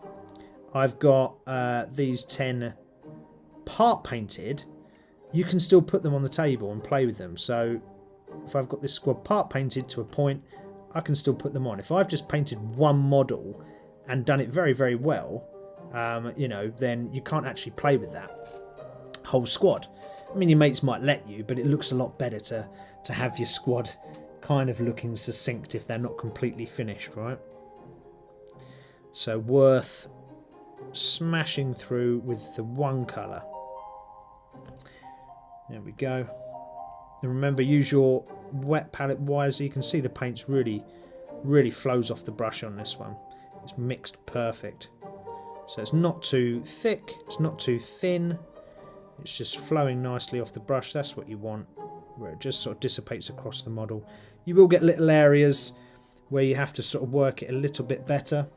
I've got these 10 part painted, you can still put them on the table and play with them. So if I've got this squad part painted to a point, I can still put them on. If I've just painted one model and done it very, very well, you know, then you can't actually play with that whole squad. I mean, your mates might let you, but it looks a lot better to have your squad kind of looking succinct if they're not completely finished, right? So worth smashing through with the one colour. There we go. And remember, use your wet palette wisely. You can see the paint's really flows off the brush on this one. It's mixed perfect. So it's not too thick, it's not too thin. It's just flowing nicely off the brush. That's what you want, where it just sort of dissipates across the model. You will get little areas where you have to sort of work it a little bit better.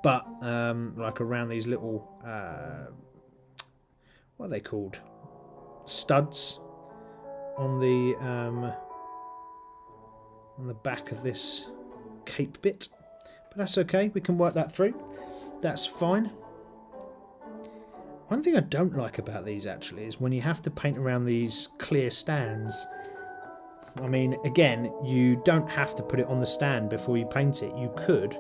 But like around these little, what are they called? Studs on the back of this cape bit, but that's okay, we can work that through, that's fine. One thing I don't like about these actually is when you have to paint around these clear stands. I mean, again, you don't have to put it on the stand before you paint it. You could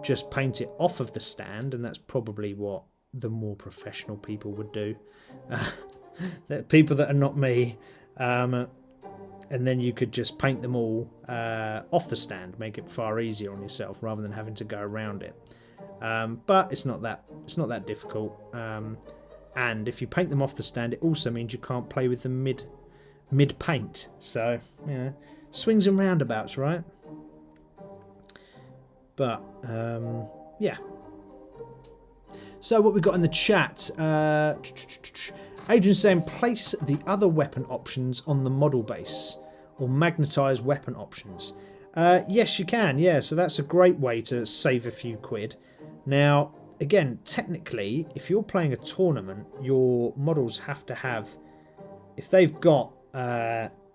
just paint it off of the stand, and that's probably what the more professional people would do. People that are not me. And then you could just paint them all off the stand, make it far easier on yourself rather than having to go around it. But it's not that difficult. And if you paint them off the stand, it also means you can't play with them mid paint. So yeah, swings and roundabouts, right? But yeah. So what we got in the chat. Adrian's saying place the other weapon options on the model base, or magnetise weapon options. Yes, you can. Yeah, so that's a great way to save a few quid. Now, again, technically, if you're playing a tournament, your models have to have, if they've got,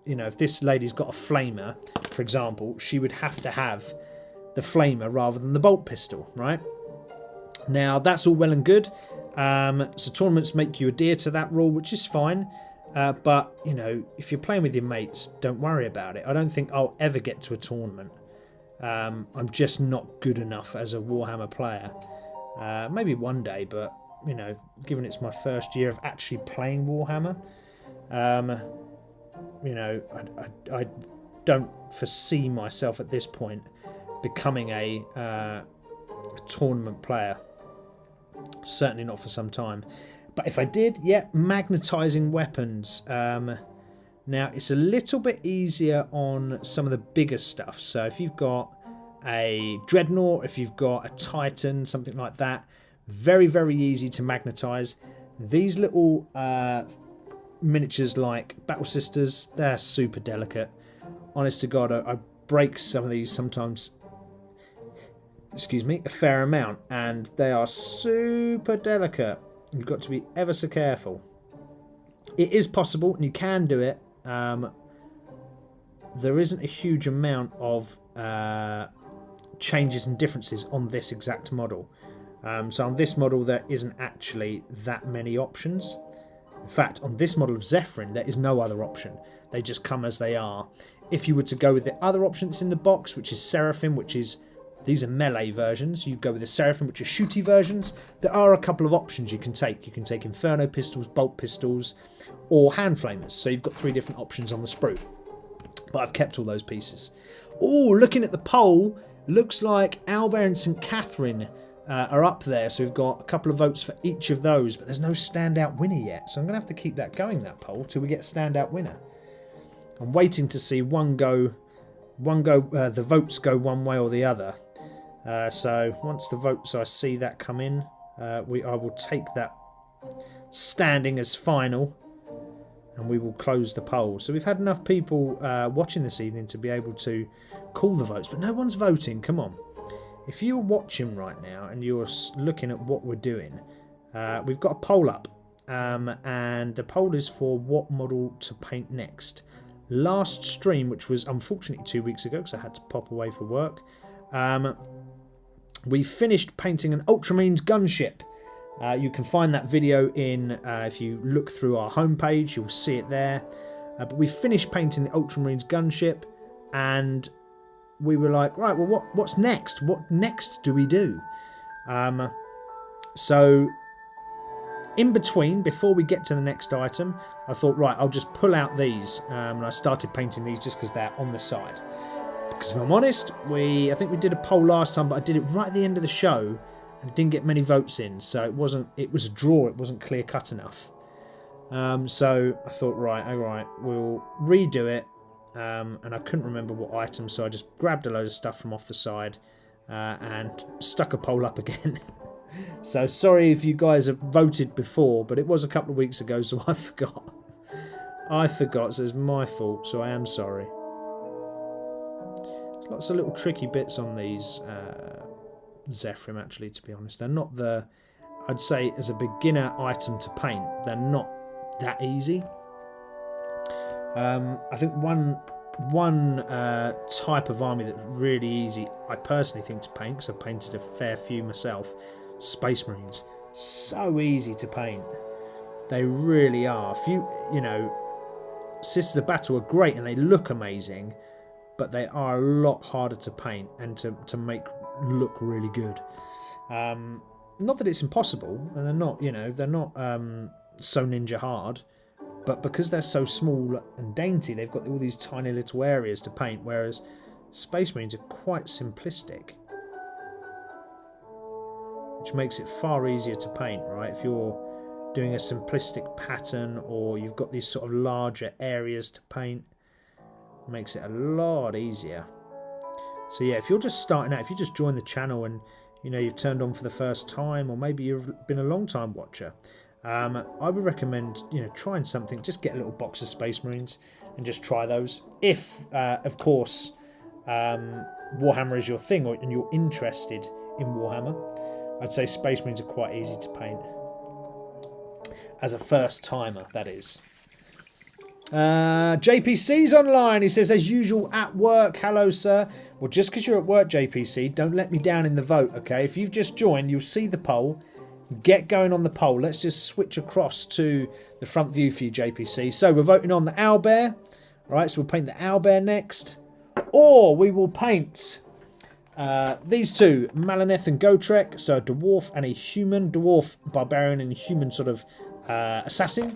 you know, if this lady's got a flamer, for example, she would have to have the flamer rather than the bolt pistol, right? Now, that's all well and good. So tournaments make you adhere to that rule, which is fine. But, you know, if you're playing with your mates, don't worry about it. I don't think I'll ever get to a tournament. I'm just not good enough as a Warhammer player. Maybe one day, but, you know, given it's my first year of actually playing Warhammer, you know, I don't foresee myself at this point becoming a tournament player. Certainly not for some time. But if I did, yeah, magnetising weapons. Now, it's a little bit easier on some of the bigger stuff. So if you've got a Dreadnought, if you've got a Titan, something like that, very, very easy to magnetise. These little miniatures like Battle Sisters, they're super delicate. Honest to God, I break some of these sometimes, excuse me, a fair amount, and they are super delicate. You've got to be ever so careful. It is possible, and you can do it. There isn't a huge amount of changes and differences on this exact model. So on this model there isn't actually that many options. In fact, on this model of Zephyrin there is no other option. They just come as they are. If you were to go with the other options in the box, which is Seraphim, which is, these are melee versions, you go with the Seraphim, which are shooty versions, there are a couple of options you can take. You can take Inferno pistols, bolt pistols, or hand flamers. So you've got 3 different options on the sprue. But I've kept all those pieces. Oh, looking at the poll, looks like Albert and St. Catherine are up there. So we've got a couple of votes for each of those, but there's no standout winner yet. So I'm going to have to keep that going, that poll, till we get a standout winner. I'm waiting to see the votes go one way or the other. So once the votes, I see that come in, I will take that standing as final, and we will close the poll. So we've had enough people watching this evening to be able to call the votes, but no one's voting. Come on. If you're watching right now and you're looking at what we're doing, we've got a poll up, and the poll is for what model to paint next. Last stream, which was unfortunately 2 weeks ago because I had to pop away for work, we finished painting an Ultramarines gunship. You can find that video in, if you look through our homepage, you'll see it there. But we finished painting the Ultramarines gunship, and we were like, right, well, what's next? What next do we do? So in between, before we get to the next item, I thought, right, I'll just pull out these. And I started painting these just because they're on the side. Because if I'm honest, I think we did a poll last time, but I did it right at the end of the show, and it didn't get many votes in, so it was a draw. It wasn't clear cut enough. So I thought, right, all right, we'll redo it. And I couldn't remember what item, so I just grabbed a load of stuff from off the side and stuck a poll up again. So sorry if you guys have voted before, but it was a couple of weeks ago, so I forgot. So it's my fault, so I am sorry. There's lots of little tricky bits on these Zephyrim, actually, to be honest. They're not I'd say as a beginner item to paint, they're not that easy. I think one type of army that's really easy, I personally think, to paint, because I've painted a fair few myself, Space Marines. So easy to paint. They really are. Sisters of Battle are great and they look amazing, but they are a lot harder to paint and to make look really good. Not that it's impossible, and they're not so ninja hard, but because they're so small and dainty, they've got all these tiny little areas to paint, whereas Space Marines are quite simplistic, which makes it far easier to paint, right? If you're doing a simplistic pattern, or you've got these sort of larger areas to paint, it makes it a lot easier. So yeah, if you're just starting out, if you just joined the channel and you've turned on for the first time, or maybe you've been a long time watcher, I would recommend trying something. Just get a little box of Space Marines and just try those. If of course Warhammer is your thing, and you're interested in Warhammer, I'd say Space Marines are quite easy to paint as a first timer, that is. JPC's online. He says, as usual, at work. Hello, sir. Well, just because you're at work, JPC, don't let me down in the vote, okay? If you've just joined, you'll see the poll. Get going on the poll. Let's just switch across to the front view for you, JPC. So we're voting on the owlbear. Right, so we'll paint the owlbear next. Or we will paint these two, Malaneth and Gotrek. So a dwarf and a human. Dwarf, barbarian, and human sort of assassin.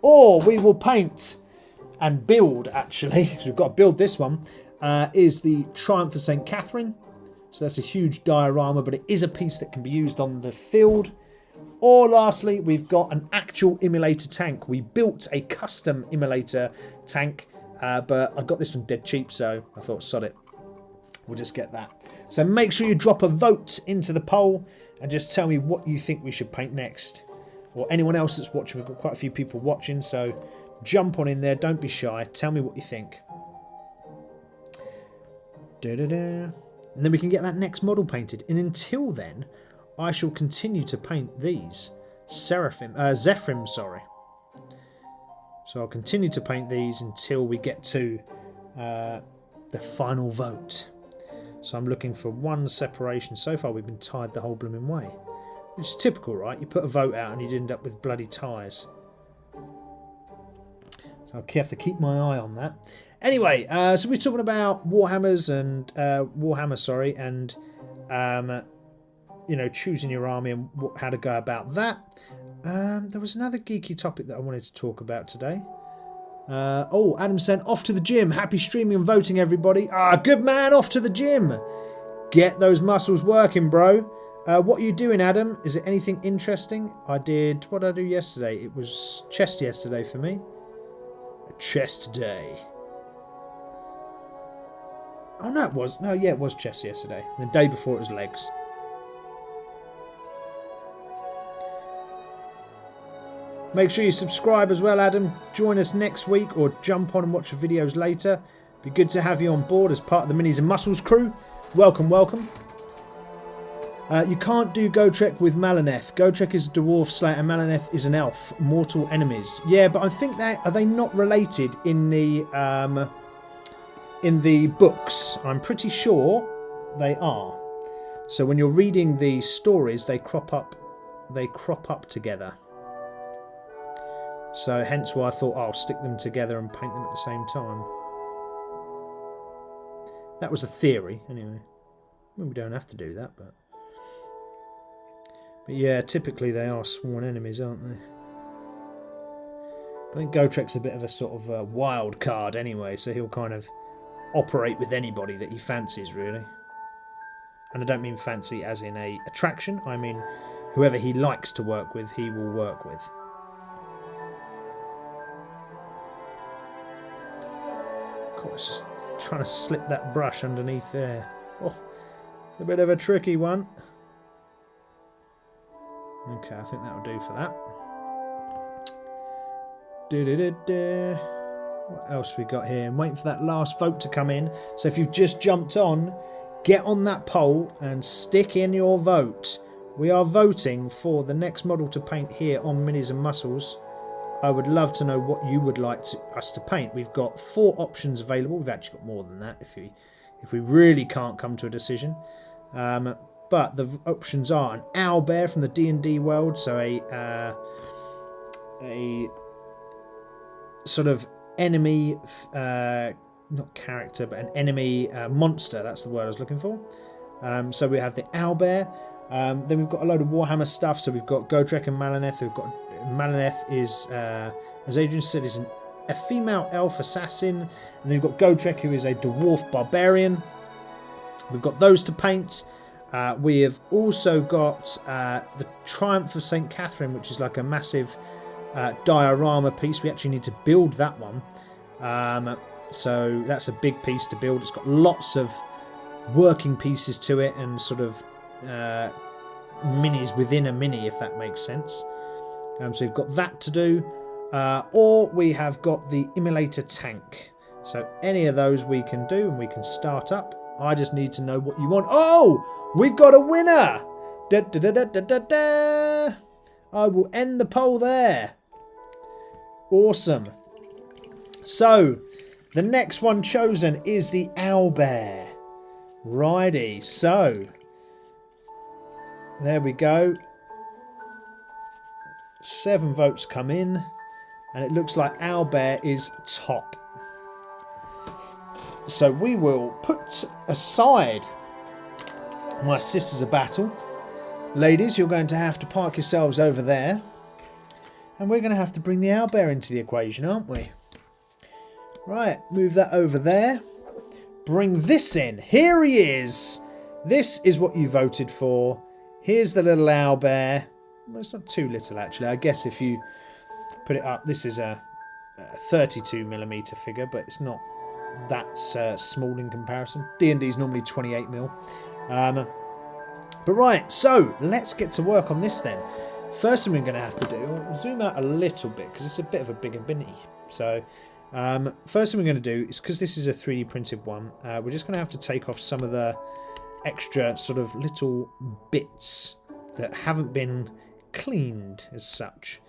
Or we will paint and build, actually, because we've got to build this one, is the Triumph of St. Catherine. So that's a huge diorama, but it is a piece that can be used on the field. Or lastly, we've got an actual immolator tank. We built a custom immolator tank, but I got this one dead cheap, so I thought, sod it. We'll just get that. So make sure you drop a vote into the poll and just tell me what you think we should paint next. or anyone else that's watching. We've got quite a few people watching, so jump on in there. Don't be shy. Tell me what you think. And then we can get that next model painted. And until then, I shall continue to paint these. Zephyrim, sorry. So I'll continue to paint these until we get to the final vote. So I'm looking for one separation. So far we've been tied the whole blooming way. Which is typical, right? You put a vote out and you'd end up with bloody ties. So I'll have to keep my eye on that. Anyway, so we're talking about Warhammers and you know, choosing your army and how to go about that. There was another geeky topic that I wanted to talk about today. Oh, Adam sent off to the gym. Happy streaming and voting, everybody. Ah, good man, off to the gym. Get those muscles working, bro. What are you doing, Adam? Is it anything interesting? What did I do yesterday? It was chest yesterday for me. A chest day. Oh, no, it was. No, yeah, it was chest yesterday. The day before it was legs. Make sure you subscribe as well, Adam. Join us next week or jump on and watch the videos later. Be good to have you on board as part of the Minis and Muscles crew. Welcome, welcome. You can't do Gotrek with Malaneth. Gotrek is a dwarf slayer and Malaneth is an elf. Mortal enemies. Yeah, but I think are they not related in the books? I'm pretty sure they are. So when you're reading the stories, they crop up together. So hence why I thought I'll stick them together and paint them at the same time. That was a theory, anyway. Well, we don't have to do that, but yeah, typically they are sworn enemies, aren't they? I think Gotrek's a bit of a sort of a wild card anyway, so he'll kind of operate with anybody that he fancies, really. And I don't mean fancy as in a attraction, I mean whoever he likes to work with, he will work with. God, it's just trying to slip that brush underneath there. Oh, it's a bit of a tricky one. Okay, I think that'll do for that. What else we got here? I'm waiting for that last vote to come in. So if you've just jumped on, get on that poll and stick in your vote. We are voting for the next model to paint here on Minis and Muscles. I would love to know what you would like us to paint. We've got 4 options available. We've actually got more than that if we really can't come to a decision. But the options are an owlbear from the D&D world, so a sort of enemy, not character, but an enemy monster. That's the word I was looking for. So we have the owlbear. Then we've got a load of Warhammer stuff. So we've got Gotrek and Malaneth. We've got Malaneth is, as Adrian said, is a female elf assassin. And then we've got Gotrek, who is a dwarf barbarian. We've got those to paint. We have also got the Triumph of St. Catherine, which is like a massive diorama piece. We actually need to build that one. So that's a big piece to build. It's got lots of working pieces to it and sort of minis within a mini, if that makes sense. So we've got that to do. Or we have got the Immolator tank. So any of those we can do and we can start up. I just need to know what you want. Oh! We've got a winner! Da, da, da, da, da, da, da. I will end the poll there. Awesome. So, the next one chosen is the owlbear. Righty, so there we go. 7 votes come in, and it looks like owlbear is top. So we will put aside my Sisters of Battle. Ladies, you're going to have to park yourselves over there. And we're going to have to bring the owlbear into the equation, aren't we? Right, move that over there. Bring this in. Here he is. This is what you voted for. Here's the little owlbear. Well, it's not too little, actually. I guess if you put it up, this is a 32mm figure, but it's not that small in comparison. D&D is normally 28mm. But right, so let's get to work on this then. First thing we're going to have to do, I'll zoom out a little bit because it's a bit of a bigger binny. So first thing we're going to do is, because this is a 3D printed one, we're just going to have to take off some of the extra sort of little bits that haven't been cleaned as such.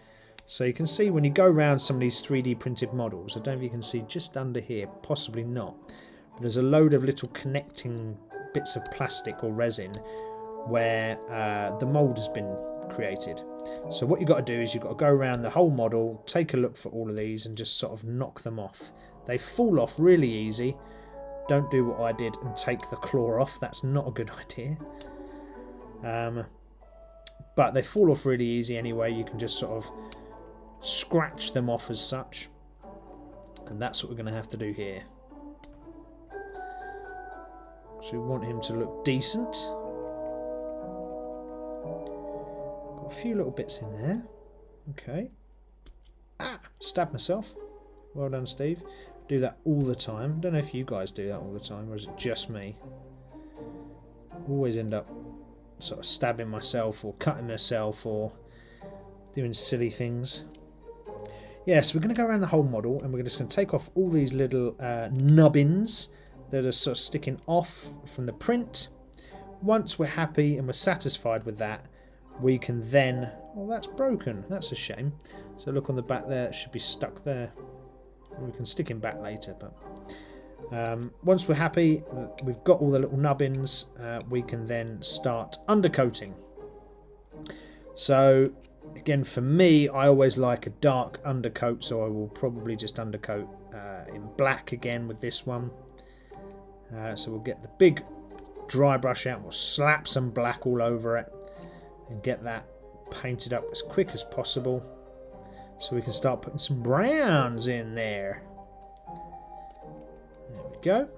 So you can see when you go around some of these 3D printed models, I don't know if you can see just under here, possibly not, but there's a load of little connecting bits of plastic or resin where the mould has been created. So what you've got to do is you've got to go around the whole model, take a look for all of these and just sort of knock them off. They fall off really easy. Don't do what I did and take the claw off. That's not a good idea. But they fall off really easy anyway. You can just sort of scratch them off as such. And that's what we're going to have to do here. So we want him to look decent. Got a few little bits in there. Okay. Ah! Stabbed myself. Well done, Steve. Do that all the time. Don't know if you guys do that all the time, or is it just me? Always end up sort of stabbing myself or cutting myself or doing silly things. Yeah, so we're going to go around the whole model and we're just going to take off all these little nubbins that are sort of sticking off from the print. Once we're happy and we're satisfied with that, we can then... Oh, that's broken. That's a shame. So look on the back there, it should be stuck there. We can stick him back later, but once we're happy, we've got all the little nubbins, we can then start undercoating. So again, for me, I always like a dark undercoat, so I will probably just undercoat in black again with this one. So we'll get the big dry brush out, we'll slap some black all over it and get that painted up as quick as possible so we can start putting some browns in there. There we go.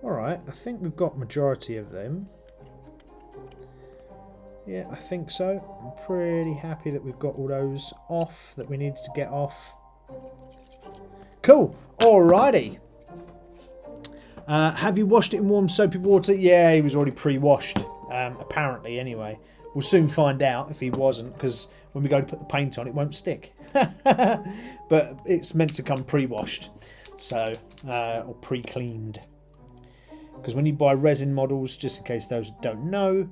Alright, I think we've got majority of them. Yeah, I think so. I'm pretty happy that we've got all those off that we needed to get off. Cool. Alrighty. Have you washed it in warm soapy water? Yeah, he was already pre-washed. Apparently, anyway. We'll soon find out if he wasn't, because when we go to put the paint on, it won't stick. But it's meant to come pre-washed, so or pre-cleaned. Because when you buy resin models, just in case those don't know,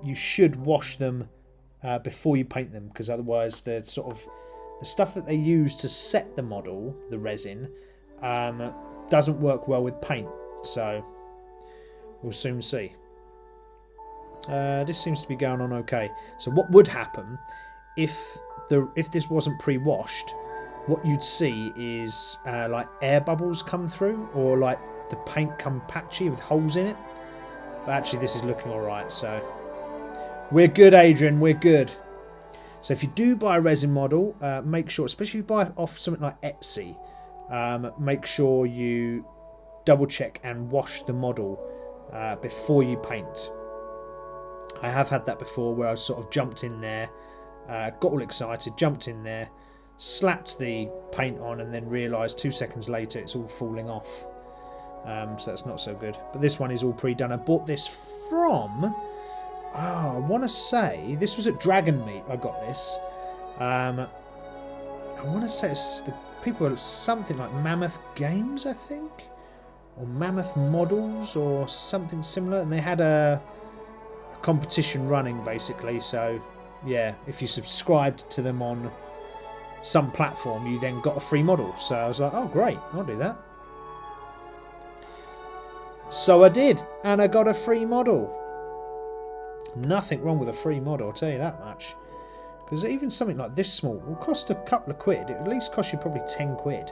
you should wash them before you paint them, because otherwise the stuff that they use to set the model, the resin, doesn't work well with paint. So we'll soon see. This seems to be going on okay. So what would happen if this wasn't pre-washed? What you'd see is like air bubbles come through, or like the paint come patchy with holes in it. But actually this is looking alright, so we're good, Adrian, we're good. So if you do buy a resin model, make sure, especially if you buy off something like Etsy, make sure you double check and wash the model before you paint. I have had that before where I sort of jumped in there, got all excited, jumped in there, slapped the paint on and then realised 2 seconds later it's all falling off. So that's not so good. But this one is all pre-done. I bought this from... I want to say... This was at Dragon Meat I got this. I want to say it's the people at something like Mammoth Games, I think? Or Mammoth Models or something similar. And they had a competition running, basically. So, yeah, if you subscribed to them on some platform, you then got a free model. So I was like, oh, great, I'll do that. So I did, and I got a free model. Nothing wrong with a free model, I'll tell you that much. Because even something like this small will cost a couple of quid. It at least cost you probably 10 quid.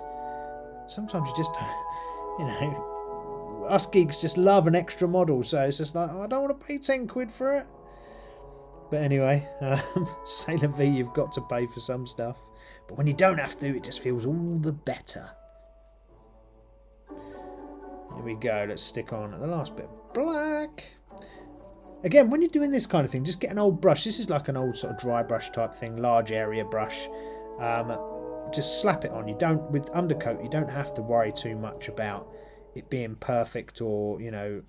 Sometimes you just don't, you know, us geeks just love an extra model, so it's just like, oh, I don't want to pay 10 quid for it. But anyway, Sailor V, you've got to pay for some stuff. But when you don't have to, it just feels all the better. Here we go, let's stick on the last bit of black. Again, when you're doing this kind of thing, just get an old brush. This is like an old sort of dry brush type thing, large area brush. Just slap it on. You don't, with undercoat, you don't have to worry too much about it being perfect or, you know,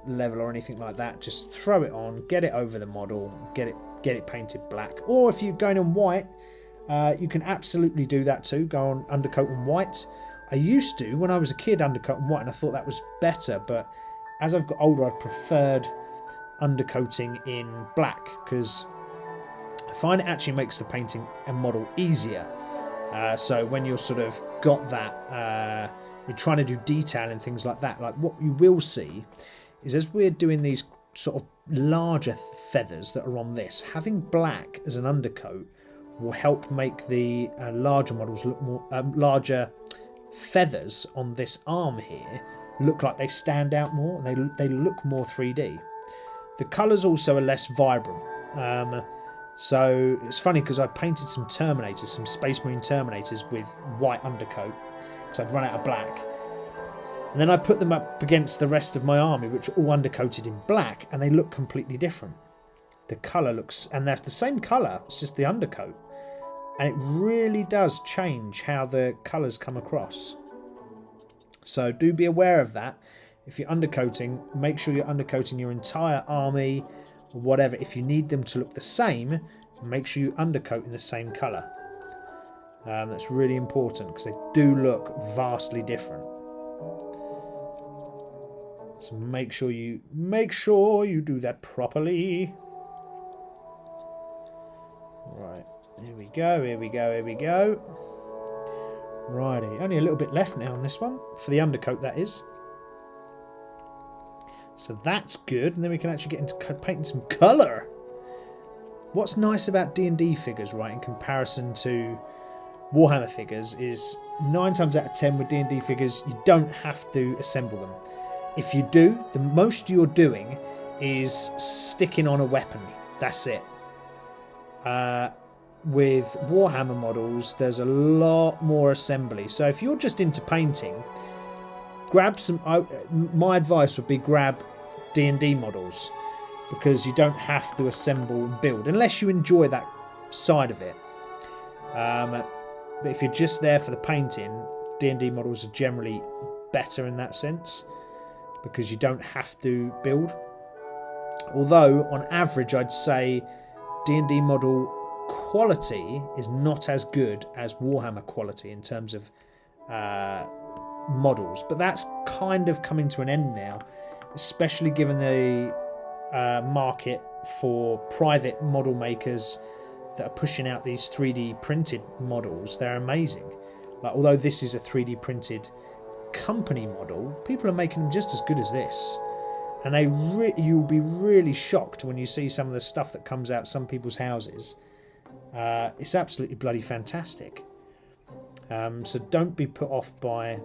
level or anything like that. Just throw it on, get it over the model, get it painted black. Or if you're going on white, you can absolutely do that too. Go on undercoat on white. I used to, when I was a kid, undercoat on white, and I thought that was better. But as I've got older, I preferred undercoating in black because I find it actually makes the painting and model easier. So when you're sort of got that, you're trying to do detail and things like that. Like what you will see is as we're doing these sort of larger feathers that are on this, having black as an undercoat will help make the larger models look more, larger feathers on this arm here look like they stand out more and they look more 3D. The colours also are less vibrant. So it's funny because I painted some Terminators, some Space Marine Terminators with white undercoat because I'd run out of black. And then I put them up against the rest of my army, which are all undercoated in black, and they look completely different. The colour looks, and that's the same colour, it's just the undercoat. And it really does change how the colours come across. So do be aware of that. If you're undercoating, make sure you're undercoating your entire army, or whatever. If you need them to look the same, make sure you undercoat in the same colour. That's really important because they do look vastly different. So make sure you do that properly. Right, here we go, here we go, here we go. Righty, only a little bit left now on this one, for the undercoat that is. So that's good, and then we can actually get into painting some colour. What's nice about D&D figures, right, in comparison to Warhammer figures, is 9 times out of 10 with D&D figures, you don't have to assemble them. If you do, the most you're doing is sticking on a weapon. That's it. With Warhammer models, there's a lot more assembly. So if you're just into painting, grab some. My advice would be grab D&D models because you don't have to assemble and build unless you enjoy that side of it. But if you're just there for the painting, D&D models are generally better in that sense because you don't have to build. Although on average I'd say D&D model quality is not as good as Warhammer quality in terms of models, but that's kind of coming to an end now, especially given the market for private model makers that are pushing out these 3D printed models. They're amazing. Like, although this is a 3D printed company model, people are making them just as good as this, and you'll be really shocked when you see some of the stuff that comes out some people's houses. It's absolutely bloody fantastic. So don't be put off by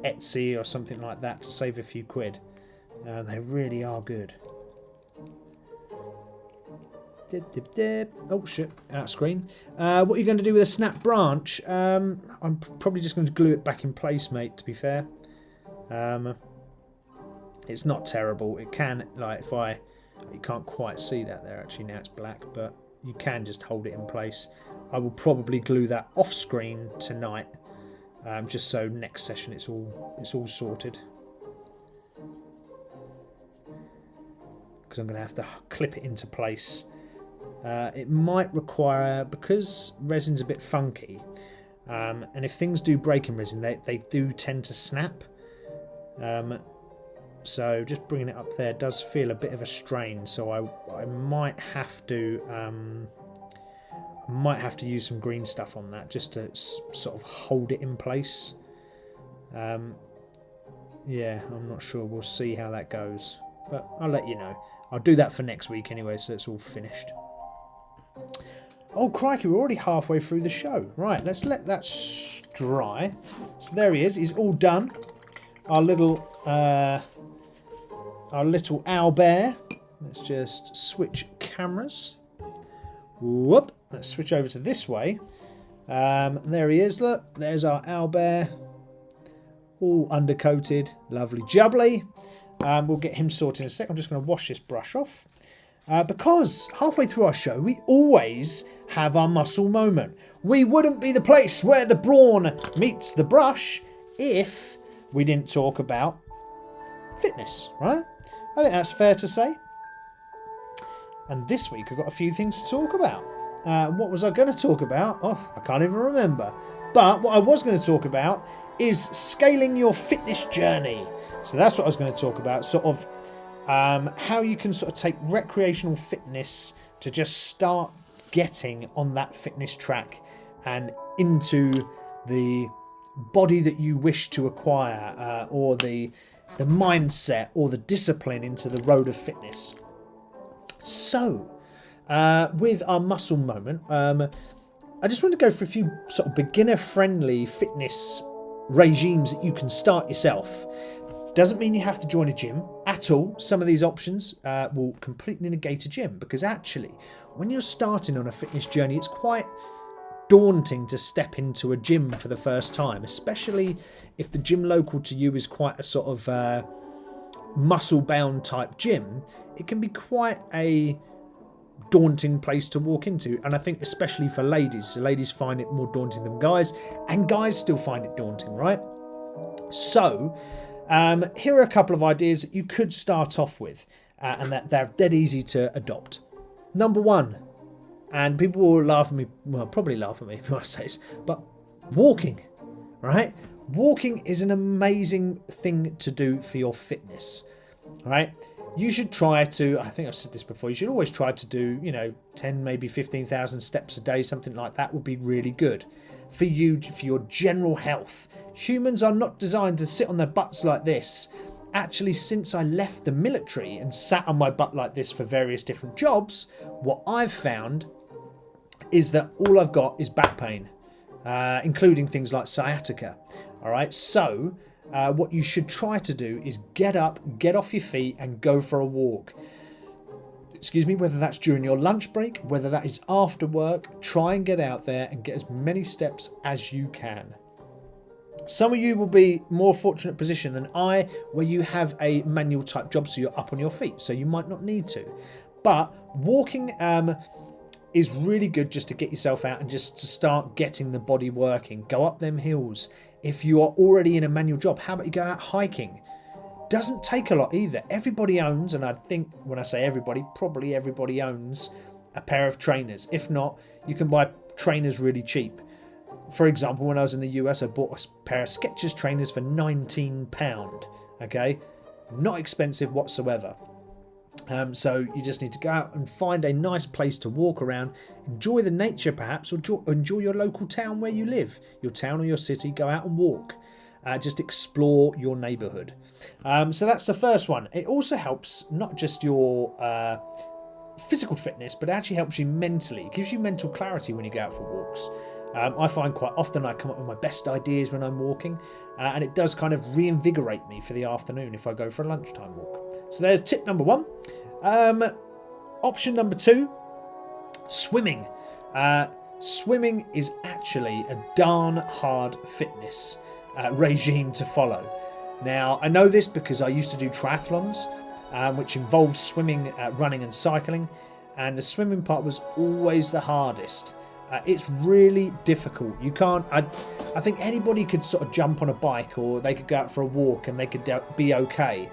Etsy or something like that to save a few quid. They really are good. Oh shit, out of screen. What are you going to do with a snap branch? I'm probably just going to glue it back in place, mate, to be fair. It's not terrible. It can, like, you can't quite see that there actually, now it's black, but you can just hold it in place. I will probably glue that off screen tonight, just so next session it's all sorted. Because I'm going to have to clip it into place. It might require, because resin's a bit funky, and if things do break in resin, they do tend to snap. So just bringing it up there does feel a bit of a strain. So I might have to use some green stuff on that just to sort of hold it in place. Yeah, I'm not sure. We'll see how that goes, but I'll let you know. I'll do that for next week anyway, so it's all finished. Oh crikey, we're already halfway through the show. Right, let's let that dry. So there he is. He's all done. Our little owlbear. Let's just switch cameras. Whoop. Let's switch over to this way. There he is. Look, there's our owlbear. All undercoated. Lovely jubbly. We'll get him sorted in a sec. I'm just going to wash this brush off. Because halfway through our show, we always have our muscle moment. We wouldn't be the place where the brawn meets the brush if we didn't talk about fitness, right? I think that's fair to say. And this week I've got a few things to talk about. What was I going to talk about? Oh, I can't even remember. But what I was going to talk about is scaling your fitness journey. So that's what I was going to talk about, sort of how you can sort of take recreational fitness to just start getting on that fitness track and into the body that you wish to acquire, or the mindset or the discipline into the road of fitness. So, with our muscle moment, I just want to go for a few sort of beginner-friendly fitness regimes that you can start yourself. Doesn't mean you have to join a gym at all. Some of these options will completely negate a gym, because actually, when you're starting on a fitness journey, it's quite daunting to step into a gym for the first time, especially if the gym local to you is quite a sort of muscle-bound type gym. It can be quite a daunting place to walk into, and I think especially for ladies. So ladies find it more daunting than guys, and guys still find it daunting, right? So here are a couple of ideas that you could start off with, and that they're dead easy to adopt. Number one, and people will laugh at me, well, probably laugh at me when I say this, but walking, right? Walking is an amazing thing to do for your fitness, right? You should try to, I think I've said this before, you should always try to do, 10, maybe 15,000 steps a day, something like that would be really good for you, for your general health. Humans are not designed to sit on their butts like this. Actually, since I left the military and sat on my butt like this for various different jobs, what I've found is that all I've got is back pain, including things like sciatica. All right, so what you should try to do is get up, get off your feet and go for a walk. Excuse me, whether that's during your lunch break, whether that is after work, try and get out there and get as many steps as you can. Some of you will be more fortunate position than I, where you have a manual type job, so you're up on your feet, so you might not need to. But walking is really good just to get yourself out and just to start getting the body working. Go up them hills. If you are already in a manual job, how about you go out hiking? Doesn't take a lot either. Everybody owns, and I think when I say everybody, probably everybody owns a pair of trainers. If not, you can buy trainers really cheap. For example, when I was in the US, I bought a pair of Skechers trainers for £19. Okay, not expensive whatsoever. So you just need to go out and find a nice place to walk around, enjoy the nature perhaps, or enjoy your local town where you live, your town or your city. Go out and walk. Just explore your neighbourhood. So that's the first one. It also helps not just your physical fitness, but it actually helps you mentally. It gives you mental clarity when you go out for walks. I find quite often I come up with my best ideas when I'm walking, and it does kind of reinvigorate me for the afternoon if I go for a lunchtime walk. So there's tip number one. Option number two, swimming. Swimming is actually a darn hard fitness regime to follow. Now, I know this because I used to do triathlons, which involved swimming, running and cycling, and the swimming part was always the hardest. It's really difficult. You can't, I think anybody could sort of jump on a bike, or they could go out for a walk and they could be okay.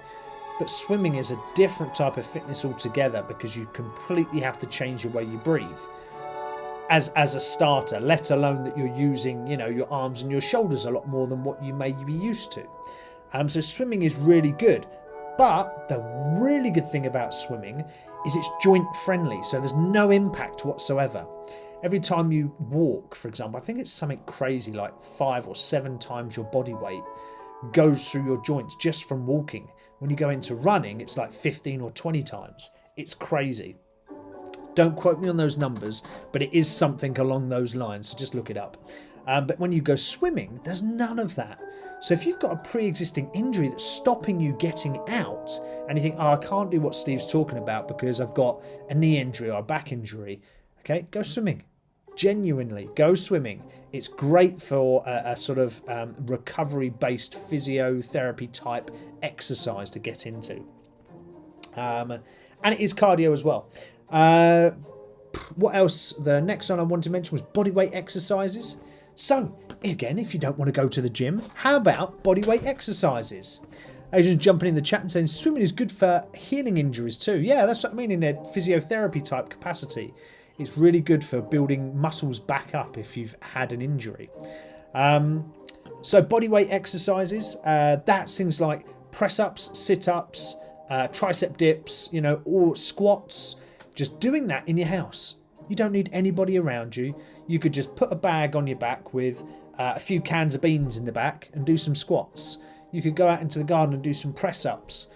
But swimming is a different type of fitness altogether, because you completely have to change the way you breathe as a starter, let alone that you're using, your arms and your shoulders a lot more than what you may be used to. So swimming is really good. But the really good thing about swimming is it's joint friendly, so there's no impact whatsoever. Every time you walk, for example, I think it's something crazy like 5 or 7 times your body weight goes through your joints just from walking. When you go into running, it's like 15 or 20 times. It's crazy. Don't quote me on those numbers, but it is something along those lines, so just look it up. But when you go swimming, there's none of that. So if you've got a pre-existing injury that's stopping you getting out, and you think, I can't do what Steve's talking about because I've got a knee injury or a back injury, okay, go swimming. Genuinely, go swimming. It's great for a sort of recovery-based physiotherapy type exercise to get into. And it is cardio as well. What else? The next one I wanted to mention was bodyweight exercises. So, again, if you don't want to go to the gym, how about bodyweight exercises? Adrian's jumping in the chat and saying swimming is good for healing injuries too. Yeah, that's what I mean in a physiotherapy type capacity. It's really good for building muscles back up if you've had an injury. So bodyweight exercises, that's things like press-ups, sit-ups, tricep dips, you know, or squats. Just doing that in your house. You don't need anybody around you. You could just put a bag on your back with a few cans of beans in the back and do some squats. You could go out into the garden and do some press-ups.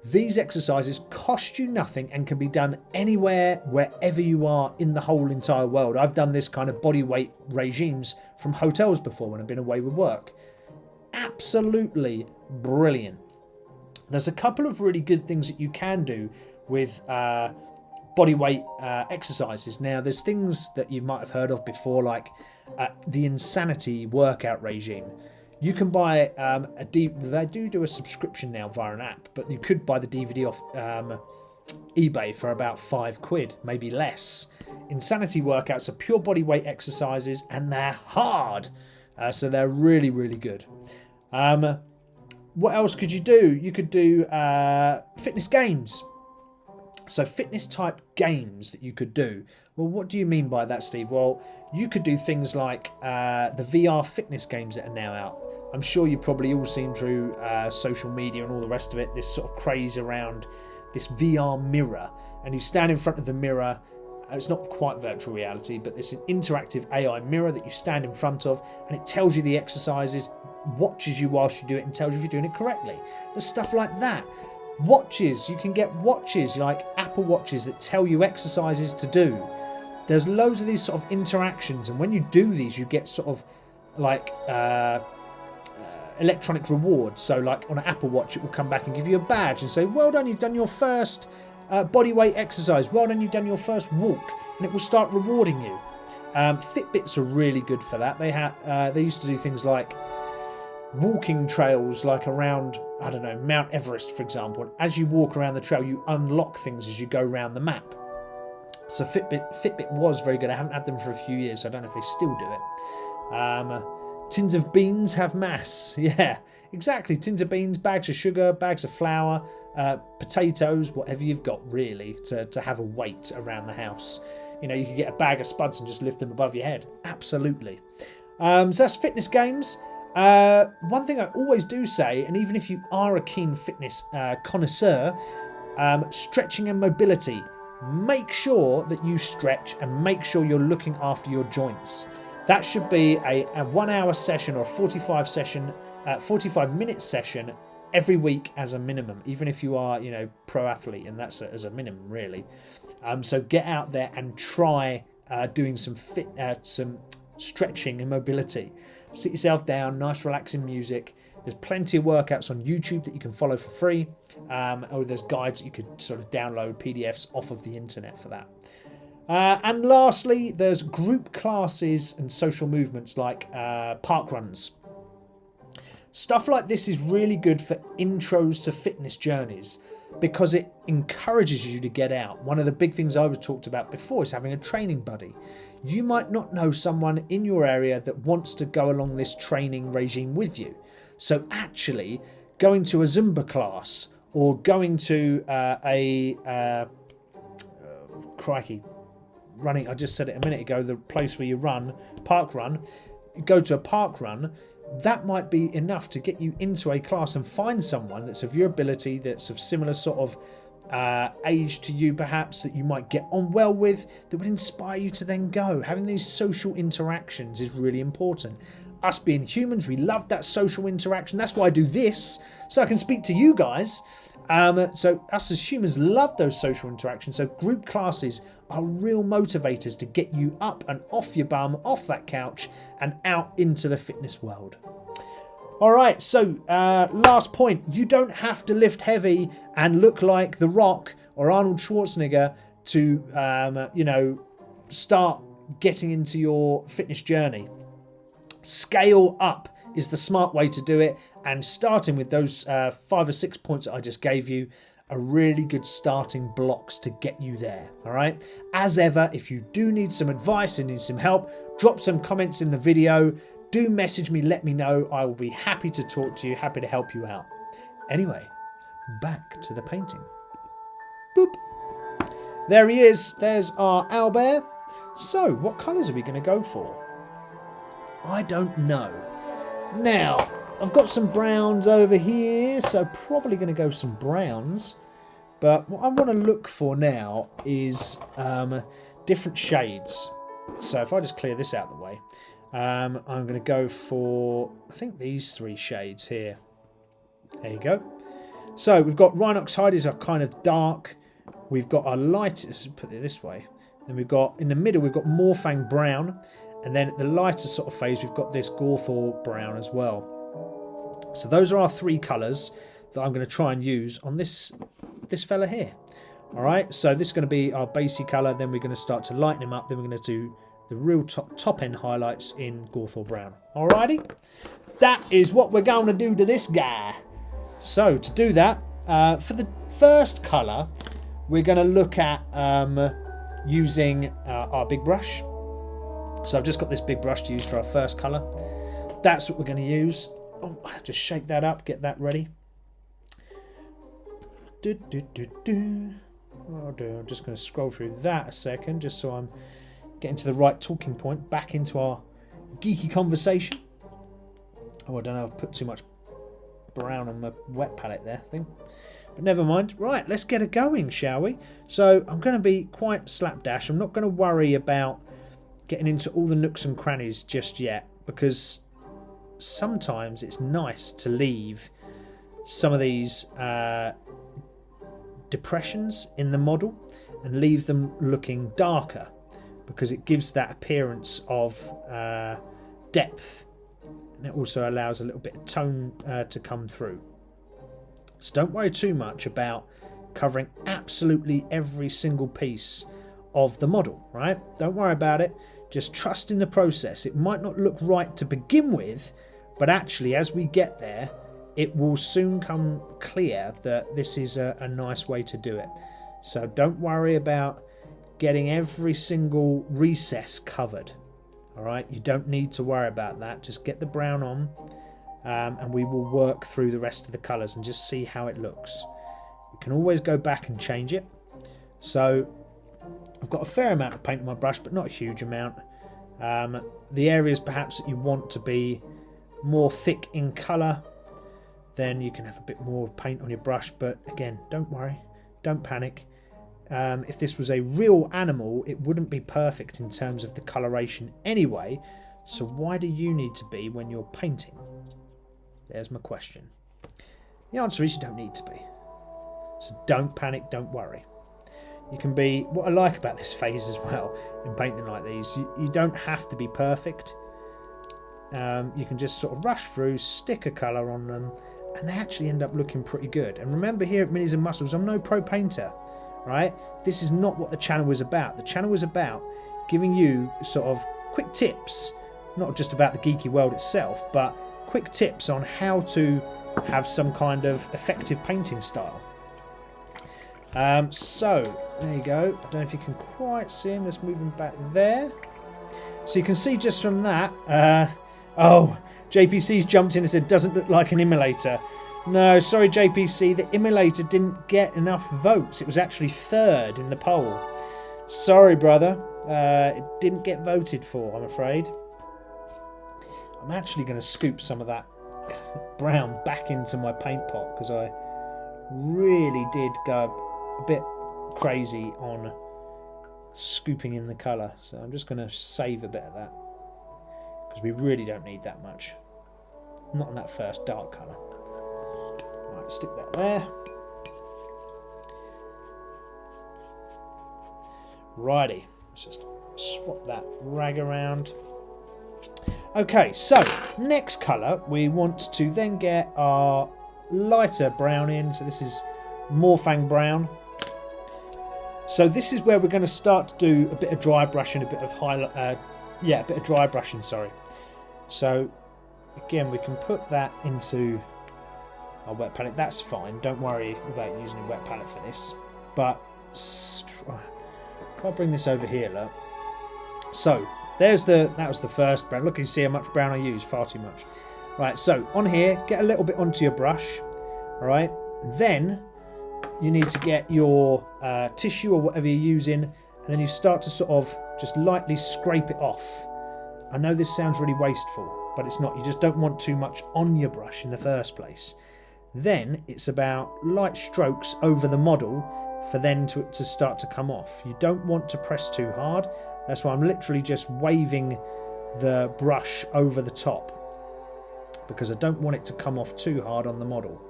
These exercises cost you nothing and can be done anywhere, wherever you are in the whole entire world. I've done this kind of body weight regimes from hotels before when I've been away with work. Absolutely brilliant. There's a couple of really good things that you can do with body weight exercises. Now, there's things that you might have heard of before, like the Insanity workout regime. You can buy they do a subscription now via an app, but you could buy the DVD off eBay for about £5, maybe less. Insanity workouts are pure body weight exercises and they're hard, so they're really, really good. What else could you do? You could do fitness games. So fitness type games that you could do. Well, what do you mean by that, Steve? Well, you could do things like the VR fitness games that are now out. I'm sure you've probably all seen through social media and all the rest of it, this sort of craze around this VR mirror. And you stand in front of the mirror. It's not quite virtual reality, but it's an interactive AI mirror that you stand in front of, and it tells you the exercises, watches you whilst you do it, and tells you if you're doing it correctly. There's stuff like that. Watches, you can get watches like Apple Watches that tell you exercises to do. There's loads of these sort of interactions, and when you do these, you get sort of like electronic rewards. So like on an Apple Watch, it will come back and give you a badge and say, well done, you've done your first body weight exercise, well done, you've done your first walk, and it will start rewarding you. Fitbits are really good for that. They used to do things like walking trails, like around, I don't know, Mount Everest, for example. And as you walk around the trail, you unlock things as you go around the map. So Fitbit was very good. I haven't had them for a few years, so I don't know if they still do it. Tins of beans have mass. Yeah, exactly. Tins of beans, bags of sugar, bags of flour, potatoes, whatever you've got really to have a weight around the house. You know, you can get a bag of spuds and just lift them above your head. Absolutely. So that's fitness games. One thing I always do say, and even if you are a keen fitness connoisseur, stretching and mobility. Make sure that you stretch and make sure you're looking after your joints. That should be a 1 hour session or a 45-minute session every week as a minimum, even if you are, you know, pro athlete, and that's as a minimum really. So get out there and try doing some stretching and mobility. Sit yourself down, nice relaxing music. There's plenty of workouts on YouTube that you can follow for free, or there's guides that you could sort of download PDFs off of the internet for that. And lastly, there's group classes and social movements like park runs. Stuff like this is really good for intros to fitness journeys because it encourages you to get out. One of the big things I was talked about before is having a training buddy. You might not know someone in your area that wants to go along this training regime with you. So actually going to a Zumba class or going to running, I just said it a minute ago, the place where you run, park run, go to a park run, that might be enough to get you into a class and find someone that's of your ability, that's of similar sort of age to you perhaps, that you might get on well with, that would inspire you to then go. Having these social interactions is really important. Us being humans, we love that social interaction. That's why I do this, so I can speak to you guys. So us as humans love those social interactions. So group classes are real motivators to get you up and off your bum, off that couch, and out into the fitness world. All right, so last point. You don't have to lift heavy and look like The Rock or Arnold Schwarzenegger to, start getting into your fitness journey. Scale up is the smart way to do it, and starting with those 5 or 6 points that I just gave you are really good starting blocks to get you there. All right, as ever, if you do need some advice and need some help, drop some comments in the video. Do message me, let me know. I will be happy to talk to you, happy to help you out. Anyway, back to the painting. Boop. There he is. There's our owlbear. So, what colours are we going to go for? I don't know. Now, I've got some browns over here, so probably going to go some browns. But what I want to look for now is different shades. So if I just clear this out of the way, I'm going to go for, I think, these 3 shades here. There you go. So we've got Rhinox Hide is our kind of dark. We've got our light, let's put it this way. Then we've got, in the middle, we've got Morfang Brown. And then at the lighter sort of phase, we've got this Gawthor Brown as well. So those are our 3 colours that I'm going to try and use on this fella here. Alright, so this is going to be our basic colour. Then we're going to start to lighten him up. Then we're going to do the real top end highlights in Gawthor Brown. Alrighty, that is what we're going to do to this guy. So to do that, for the first colour, we're going to look at using our big brush. So I've just got this big brush to use for our first colour. That's what we're going to use. Oh, just shake that up, get that ready. I'm just going to scroll through that a second, just so I'm getting to the right talking point, back into our geeky conversation. Oh, I don't know, I've put too much brown on my wet palette there, I think. But never mind. Right, let's get it going, shall we? So I'm going to be quite slapdash. I'm not going to worry about getting into all the nooks and crannies just yet, because sometimes it's nice to leave some of these depressions in the model and leave them looking darker, because it gives that appearance of depth, and it also allows a little bit of tone to come through. So don't worry too much about covering absolutely every single piece of the model, right? Don't worry about it. Just trust in the process. It might not look right to begin with, but actually as we get there, it will soon come clear that this is a nice way to do it. So don't worry about getting every single recess covered. Alright, you don't need to worry about that. Just get the brown on, and we will work through the rest of the colours and just see how it looks. You can always go back and change it. So I've got a fair amount of paint on my brush, but not a huge amount. The areas perhaps that you want to be more thick in colour, then you can have a bit more paint on your brush. But again, don't worry, don't panic. If this was a real animal, it wouldn't be perfect in terms of the coloration anyway. So why do you need to be when you're painting? There's my question. The answer is you don't need to be. So don't panic, don't worry. You can be, what I like about this phase as well in painting like these, you don't have to be perfect. You can just sort of rush through, stick a colour on them, and they actually end up looking pretty good. And remember, here at Minis-N-Muscles, I'm no pro painter, right? This is not what the channel was about. The channel was about giving you sort of quick tips, not just about the geeky world itself, but quick tips on how to have some kind of effective painting style. So there you go. I don't know if you can quite see him. Let's move him back there. So you can see just from that. Oh, JPC's jumped in and said doesn't look like an immolator. No, sorry JPC, the immolator didn't get enough votes. It was actually 3rd in the poll. Sorry, brother. It didn't get voted for, I'm afraid. I'm actually going to scoop some of that brown back into my paint pot, because I really did go a bit crazy on scooping in the colour. So I'm just going to save a bit of that, because we really don't need that much. Not on that first dark colour. Right, stick that there. Righty, let's just swap that rag around. Okay, so next colour, we want to then get our lighter brown in. So this is Morfang Brown. So this is where we're going to start to do a bit of dry brushing, a bit of highlight, a bit of dry brushing, sorry. So again, we can put that into our wet palette. That's fine. Don't worry about using a wet palette for this. But if I bring this over here, look. So that was the first brown. Look, you see how much brown I use. Far too much. Right. So on here, get a little bit onto your brush. Alright, then you need to get your tissue or whatever you're using, and then you start to sort of just lightly scrape it off. I know this sounds really wasteful, but it's not. You just don't want too much on your brush in the first place. Then it's about light strokes over the model for then to start to come off. You don't want to press too hard. That's why I'm literally just waving the brush over the top, because I don't want it to come off too hard on the model.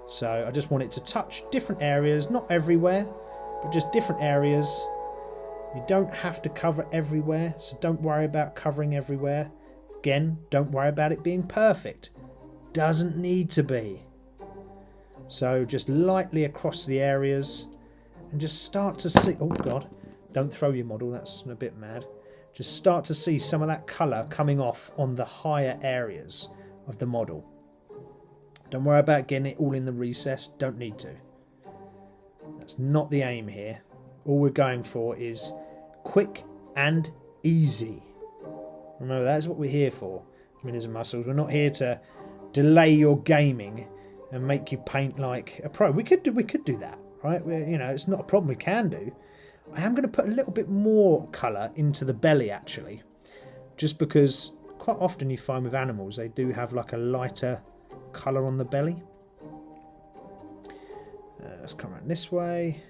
So I just want it to touch different areas, not everywhere, but just different areas. You don't have to cover everywhere, so don't worry about covering everywhere. Again, don't worry about it being perfect. Doesn't need to be. So just lightly across the areas and just start to see... Oh God, don't throw your model, that's a bit mad. Just start to see some of that colour coming off on the higher areas of the model. Don't worry about getting it all in the recess, don't need to. That's not the aim here. All we're going for is quick and easy. Remember, that's what we're here for, Minis-N-Muscles. We're not here to delay your gaming and make you paint like a pro. We could do that, right? You know, it's not a problem. We can do. I am going to put a little bit more colour into the belly, actually, just because quite often you find with animals they do have like a lighter colour on the belly. Let's come around this way.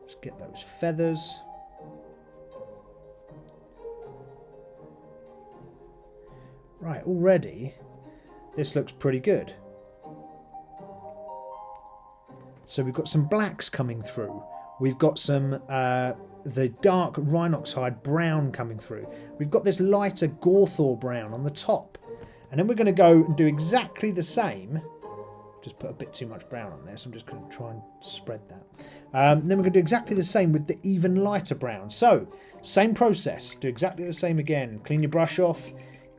Just get those feathers. Right, already this looks pretty good. So we've got some blacks coming through. We've got some the dark Rhinox hide brown coming through. We've got this lighter Gawthor brown on the top. And then we're going to go and do exactly the same. Just put a bit too much brown on there, so I'm just going to try and spread that. Then we're going to do exactly the same with the even lighter brown. So, same process. Do exactly the same again. Clean your brush off.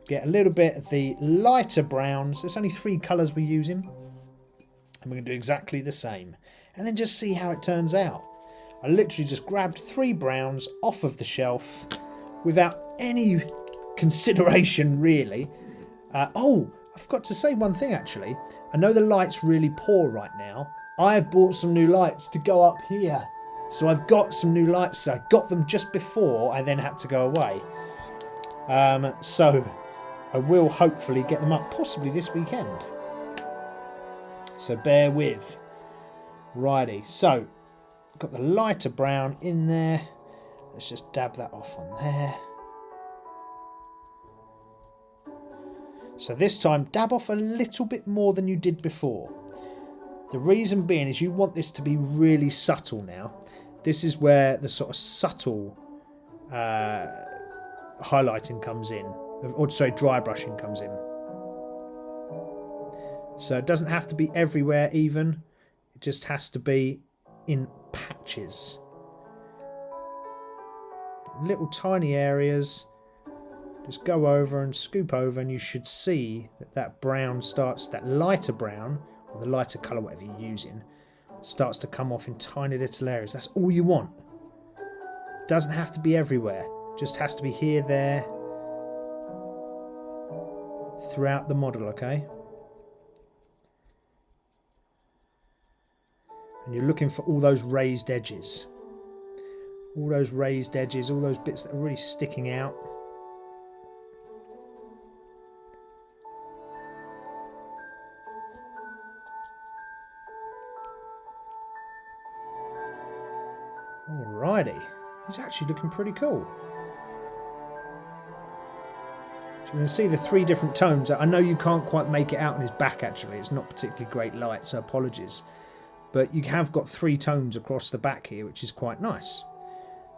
Get a little bit of the lighter browns. There's only 3 colours we're using. And we're going to do exactly the same. And then just see how it turns out. I literally just grabbed 3 browns off of the shelf without any consideration, really. Oh, I forgot to say one thing, actually. I know the light's really poor right now. I have bought some new lights to go up here. So I've got some new lights. I got them just before I then had to go away. So I will hopefully get them up possibly this weekend. So bear with. Righty, so got the lighter brown in there. Let's just dab that off on there. So this time, dab off a little bit more than you did before. The reason being is you want this to be really subtle now. This is where the sort of subtle highlighting comes in. Or sorry, dry brushing comes in. So it doesn't have to be everywhere even. It just has to be in patches. Little tiny areas. Just go over and scoop over and you should see that that brown starts, that lighter brown, or the lighter colour, whatever you're using, starts to come off in tiny little areas. That's all you want. Doesn't have to be everywhere. Just has to be here, there, throughout the model, okay? And you're looking for all those raised edges. All those raised edges, all those bits that are really sticking out. Alrighty, he's actually looking pretty cool. So you can see the 3 different tones. I know you can't quite make it out on his back actually, it's not particularly great light, so apologies. But you have got 3 tones across the back here, which is quite nice.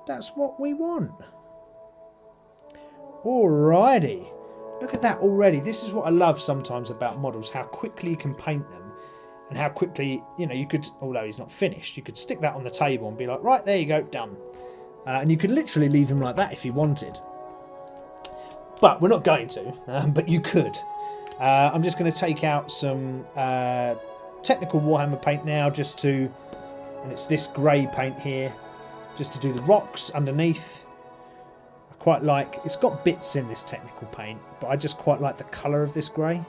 That's what we want. Alrighty. Look at that already. This is what I love sometimes about models, how quickly you can paint them. And how quickly, you know, you could, although he's not finished, you could stick that on the table and be like, right, there you go, done. And you could literally leave him like that if you wanted. But we're not going to, but you could. I'm just going to take out some technical Warhammer paint now, just to, and it's this grey paint here, just to do the rocks underneath. I quite like, it's got bits in this technical paint, but I just quite like the colour of this grey.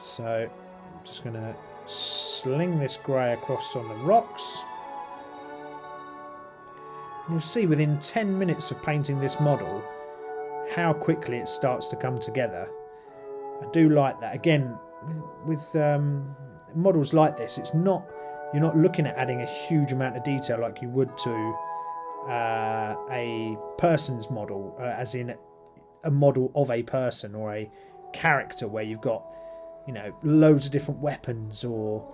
So I'm just going to sling this grey across on the rocks. And you'll see within 10 minutes of painting this model how quickly it starts to come together. I do like that. Again, with models like this, it's not, you're not looking at adding a huge amount of detail like you would to a person's model, as in a model of a person or a character where you've got, you know, loads of different weapons or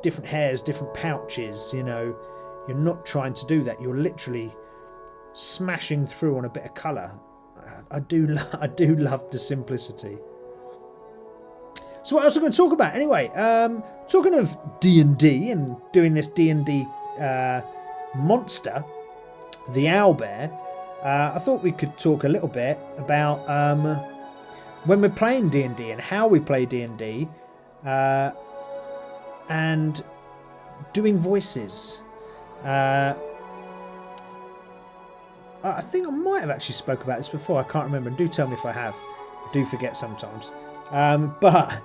different hairs, different pouches. You know, you're not trying to do that. You're literally smashing through on a bit of colour. I do love the simplicity. So what else are we going to talk about? Anyway, talking of D&D and doing this D&D monster, the owlbear, I thought we could talk a little bit about when we're playing D&D and how we play D&D, and doing voices. I think I might have actually spoke about this before. I can't remember. Do tell me if I have. I do forget sometimes. But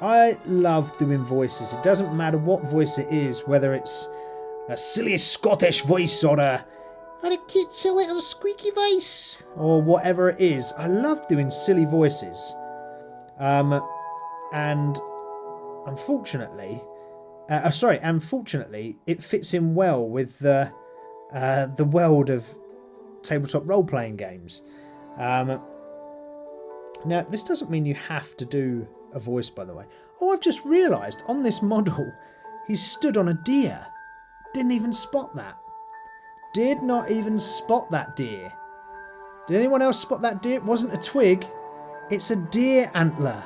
I love doing voices. It doesn't matter what voice it is, whether it's a silly Scottish voice or a cute little squeaky voice or whatever it is. I love doing silly voices. And unfortunately, it fits in well with the world of tabletop role-playing games. Now, this doesn't mean you have to do a voice, by the way. Oh, I've just realised on this model, he's stood on a deer. Didn't even spot that. Did not even spot that deer. Did anyone else spot that deer? It wasn't a twig. It's a deer antler.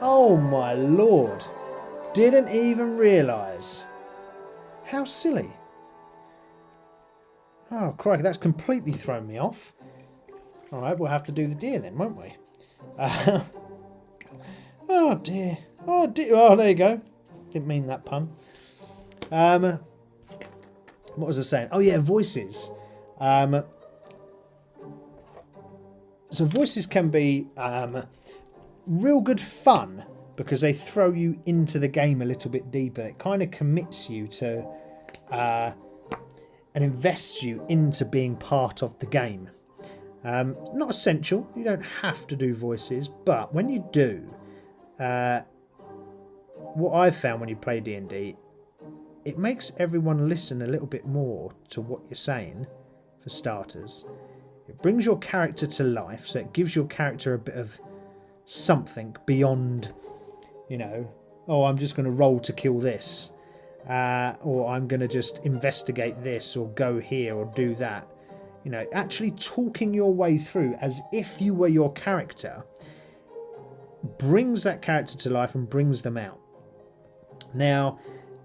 Oh my lord. Didn't even realise. How silly. Oh, crikey, that's completely thrown me off. Alright, we'll have to do the deer then, won't we? Oh dear. Oh dear. Oh, there you go. Didn't mean that pun. What was I saying? Oh yeah, voices. So voices can be real good fun because they throw you into the game a little bit deeper. It kind of commits you to and invests you into being part of the game. Not essential. You don't have to do voices, but when you do, what I've found when you play D&D, it makes everyone listen a little bit more to what you're saying, for starters. It brings your character to life, so it gives your character a bit of something beyond, you know, oh, I'm just going to roll to kill this, or I'm going to just investigate this, or go here, or do that. You know, actually talking your way through as if you were your character brings that character to life and brings them out. Now,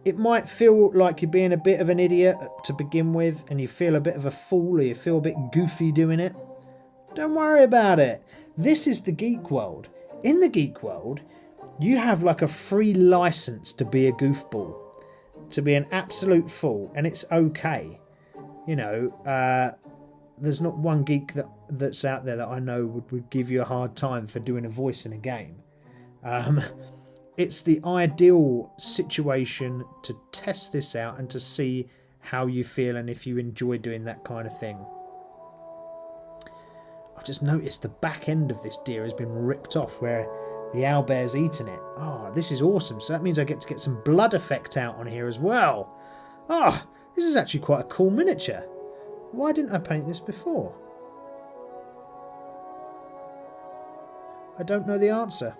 it might feel like you're being a bit of an idiot to begin with, and you feel a bit of a fool, or you feel a bit goofy doing it. Don't worry about it. This is the geek world. In the geek world, you have like a free license to be a goofball, to be an absolute fool, and it's okay. You know, there's not one geek that's out there that I know would give you a hard time for doing a voice in a game. It's the ideal situation to test this out and to see how you feel and if you enjoy doing that kind of thing. I've just noticed the back end of this deer has been ripped off where the owlbear's eaten it. Oh, this is awesome. So that means I get to get some blood effect out on here as well. Oh, this is actually quite a cool miniature. Why didn't I paint this before? I don't know the answer.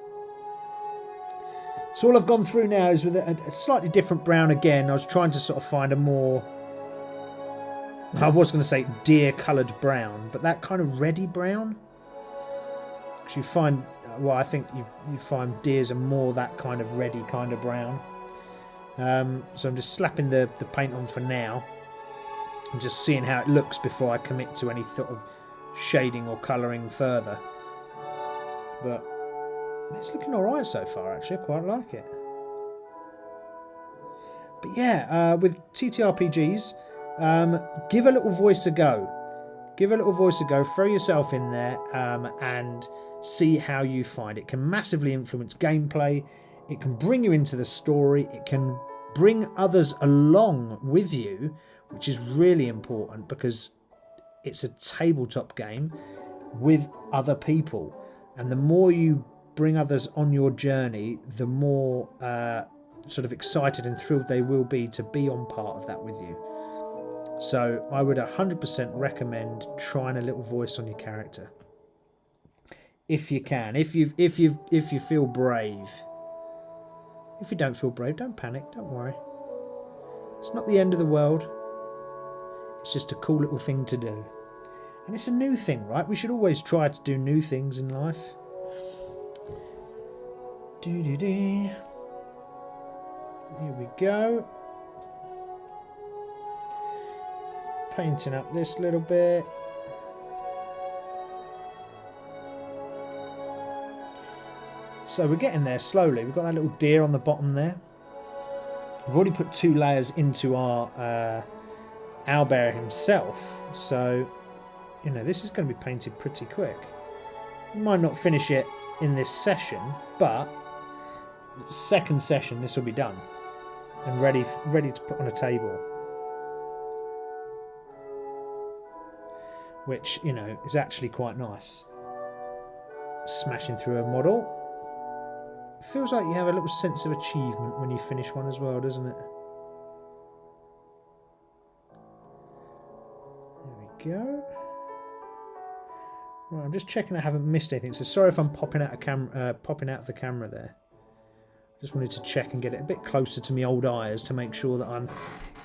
So all I've gone through now is with a slightly different brown again. I was trying to sort of find a more, I was going to say deer coloured brown, but that kind of reddy brown. Because you find, well, I think you find deers are more that kind of reddy kind of brown. So I'm just slapping the paint on for now. And just seeing how it looks before I commit to any sort of shading or colouring further. But it's looking alright so far, actually. I quite like it. But yeah, with TTRPGs, give a little voice a go. Give a little voice a go, throw yourself in there, and see how you find it. It can massively influence gameplay, it can bring you into the story, it can bring others along with you, which is really important because it's a tabletop game with other people. And the more you bring others on your journey, the more sort of excited and thrilled they will be to be on part of that with you. So I would 100% recommend trying a little voice on your character, if you can. If you feel brave. If you don't feel brave, don't panic. Don't worry. It's not the end of the world. It's just a cool little thing to do, and it's a new thing, right? We should always try to do new things in life. Here we go. Painting up this little bit. So we're getting there slowly. We've got that little deer on the bottom there. We've already put 2 layers into our owlbear himself. So, you know, this is going to be painted pretty quick. We might not finish it in this session, but second session this will be done and ready to put on a table. Which, you know, is actually quite nice. Smashing through a model. Feels like you have a little sense of achievement when you finish one as well, doesn't it? There we go. Right, I'm just checking I haven't missed anything. So sorry if I'm popping out of the camera there. Just wanted to check and get it a bit closer to my old eyes to make sure that I'm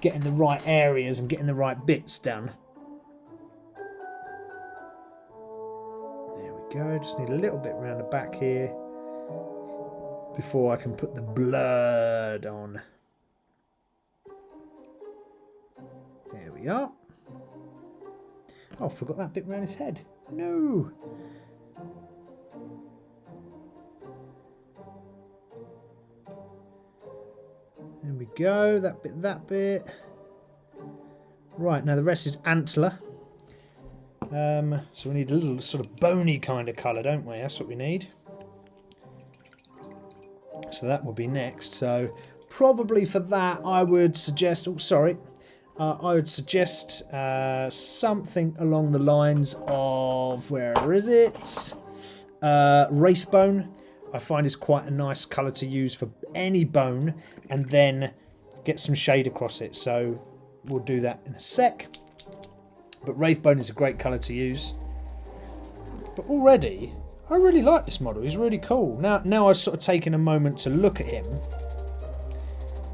getting the right areas and getting the right bits done. There we go. Just need a little bit around the back here before I can put the blood on. There we are. Oh, I forgot that bit around his head. No. There we go. That bit. Right, now the rest is antler. So we need a little sort of bony kind of colour, don't we? That's what we need. So that will be next. So probably for that I would suggest... Oh, sorry. I would suggest something along the lines of... Where is it? Wraithbone. I find is quite a nice colour to use for any bone. And then get some shade across it. So we'll do that in a sec. But Wraithbone is a great colour to use. But already... I really like this model. He's really cool. Now I've sort of taken a moment to look at him.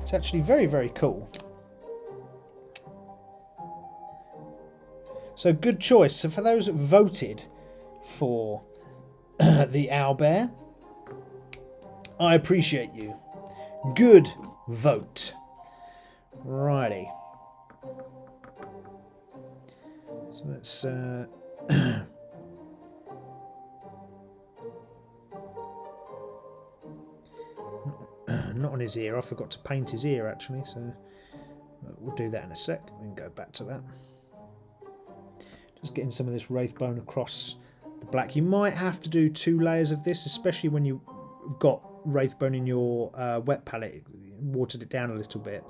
It's actually very, very cool. So good choice. So for those that voted for the owlbear, I appreciate you. Good vote. Righty. So let's... not on his ear. I forgot to paint his ear actually, so we'll do that in a sec. We can go back to that. Just getting some of this Wraithbone across the black. You might have to do 2 layers of this, especially when you've got Wraithbone in your wet palette, watered it down a little bit.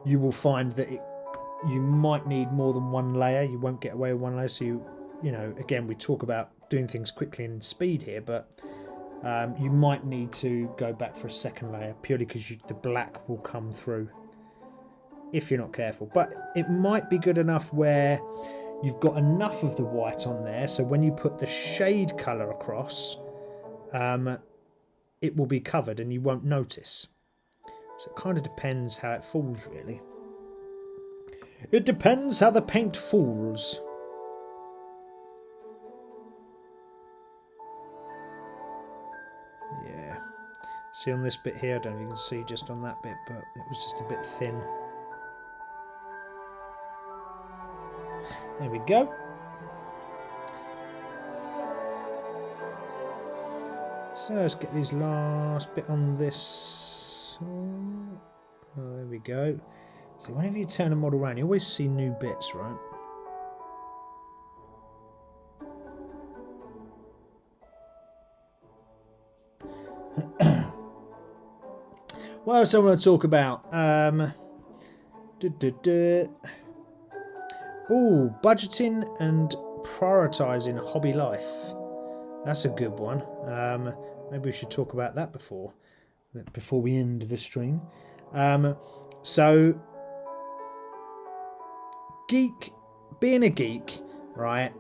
You will find that you might need more than 1 layer. You won't get away with 1 layer. So you know, again, we talk about doing things quickly and speed here, but you might need to go back for a second layer purely because the black will come through if you're not careful. But it might be good enough where you've got enough of the white on there, so when you put the shade colour across, it will be covered and you won't notice. So it kind of depends how it falls, really. It depends how the paint falls. Yeah. See on this bit here, I don't know if you can see just on that bit, but it was just a bit thin. There we go. So let's get these last bit on this. Oh, there we go. See, whenever you turn a model around, you always see new bits, right? What else I want to talk about? Oh, budgeting and prioritising hobby life. That's a good one. Maybe we should talk about that before we end the stream. So, being a geek, right,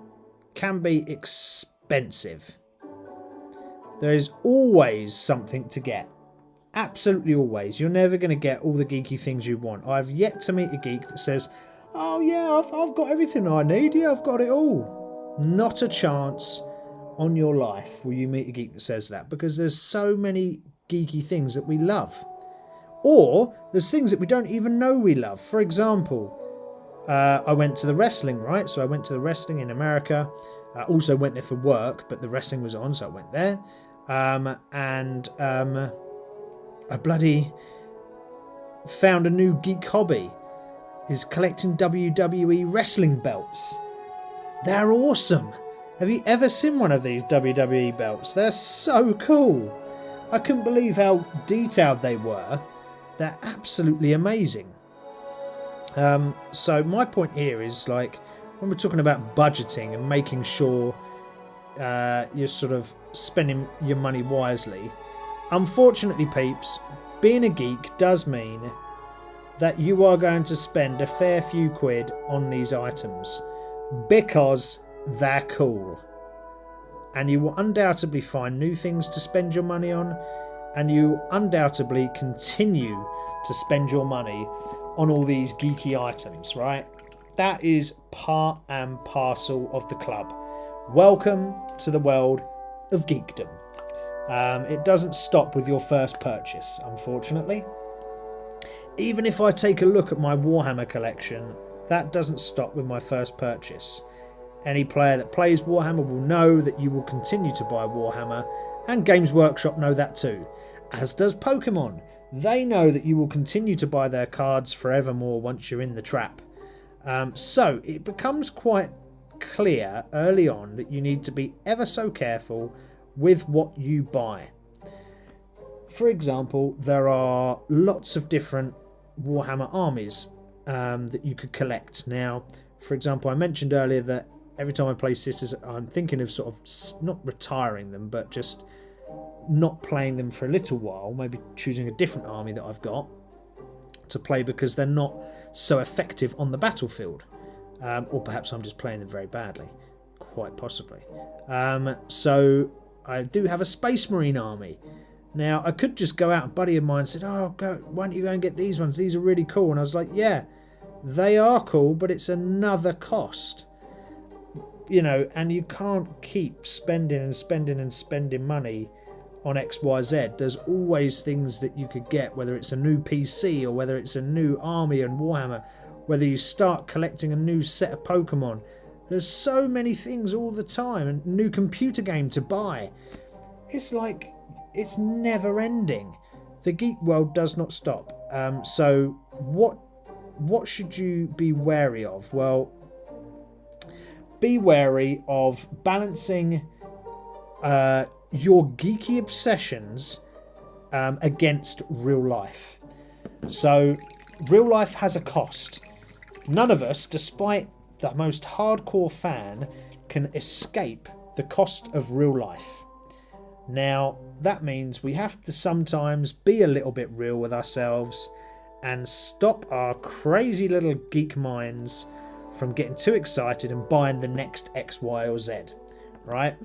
can be expensive. There is always something to get. Absolutely always. You're never going to get all the geeky things you want. I've yet to meet a geek that says, oh yeah, I've got everything I need. Yeah, I've got it all. Not a chance on your life will you meet a geek that says that, because there's so many geeky things that we love. Or there's things that we don't even know we love. For example, I went to the wrestling, right? So I went to the wrestling in America. I also went there for work, but the wrestling was on, so I went there. I bloody found a new geek hobby. Is collecting WWE wrestling belts. They're awesome. Have you ever seen one of these WWE belts? They're so cool. I couldn't believe how detailed they were. They're absolutely amazing. So my point here is, like, when we're talking about budgeting and making sure you're sort of spending your money wisely, unfortunately, peeps, being a geek does mean that you are going to spend a fair few quid on these items because they're cool. And you will undoubtedly find new things to spend your money on, and you undoubtedly continue to spend your money on all these geeky items, right? That is part and parcel of the club. Welcome to the world of geekdom. It doesn't stop with your first purchase, unfortunately. Even if I take a look at my Warhammer collection, that doesn't stop with my first purchase. Any player that plays Warhammer will know that you will continue to buy Warhammer, and Games Workshop know that too, as does Pokemon. They know that you will continue to buy their cards forevermore once you're in the trap. So it becomes quite clear early on that you need to be ever so careful with what you buy. For example, there are lots of different Warhammer armies that you could collect. Now, for example, I mentioned earlier that every time I play Sisters, I'm thinking of sort of not retiring them, but just not playing them for a little while, maybe choosing a different army that I've got to play because they're not so effective on the battlefield. Or perhaps I'm just playing them very badly, quite possibly. So I do have a Space Marine army. Now, I could just go out, and a buddy of mine said, oh, why don't you go and get these ones? These are really cool. And I was like, yeah, they are cool, but it's another cost. You know, and you can't keep spending and spending and spending money on XYZ. There's always things that you could get, whether it's a new PC or whether it's a new army and Warhammer, whether you start collecting a new set of Pokemon. There's so many things all the time, and new computer game to buy. It's like, it's never ending. The geek world does not stop. So what should you be wary of? Well, be wary of balancing your geeky obsessions against real life. So real life has a cost. None of us, despite the most hardcore fan, can escape the cost of real life. Now, that means we have to sometimes be a little bit real with ourselves and stop our crazy little geek minds from getting too excited and buying the next X, Y, or Z, right?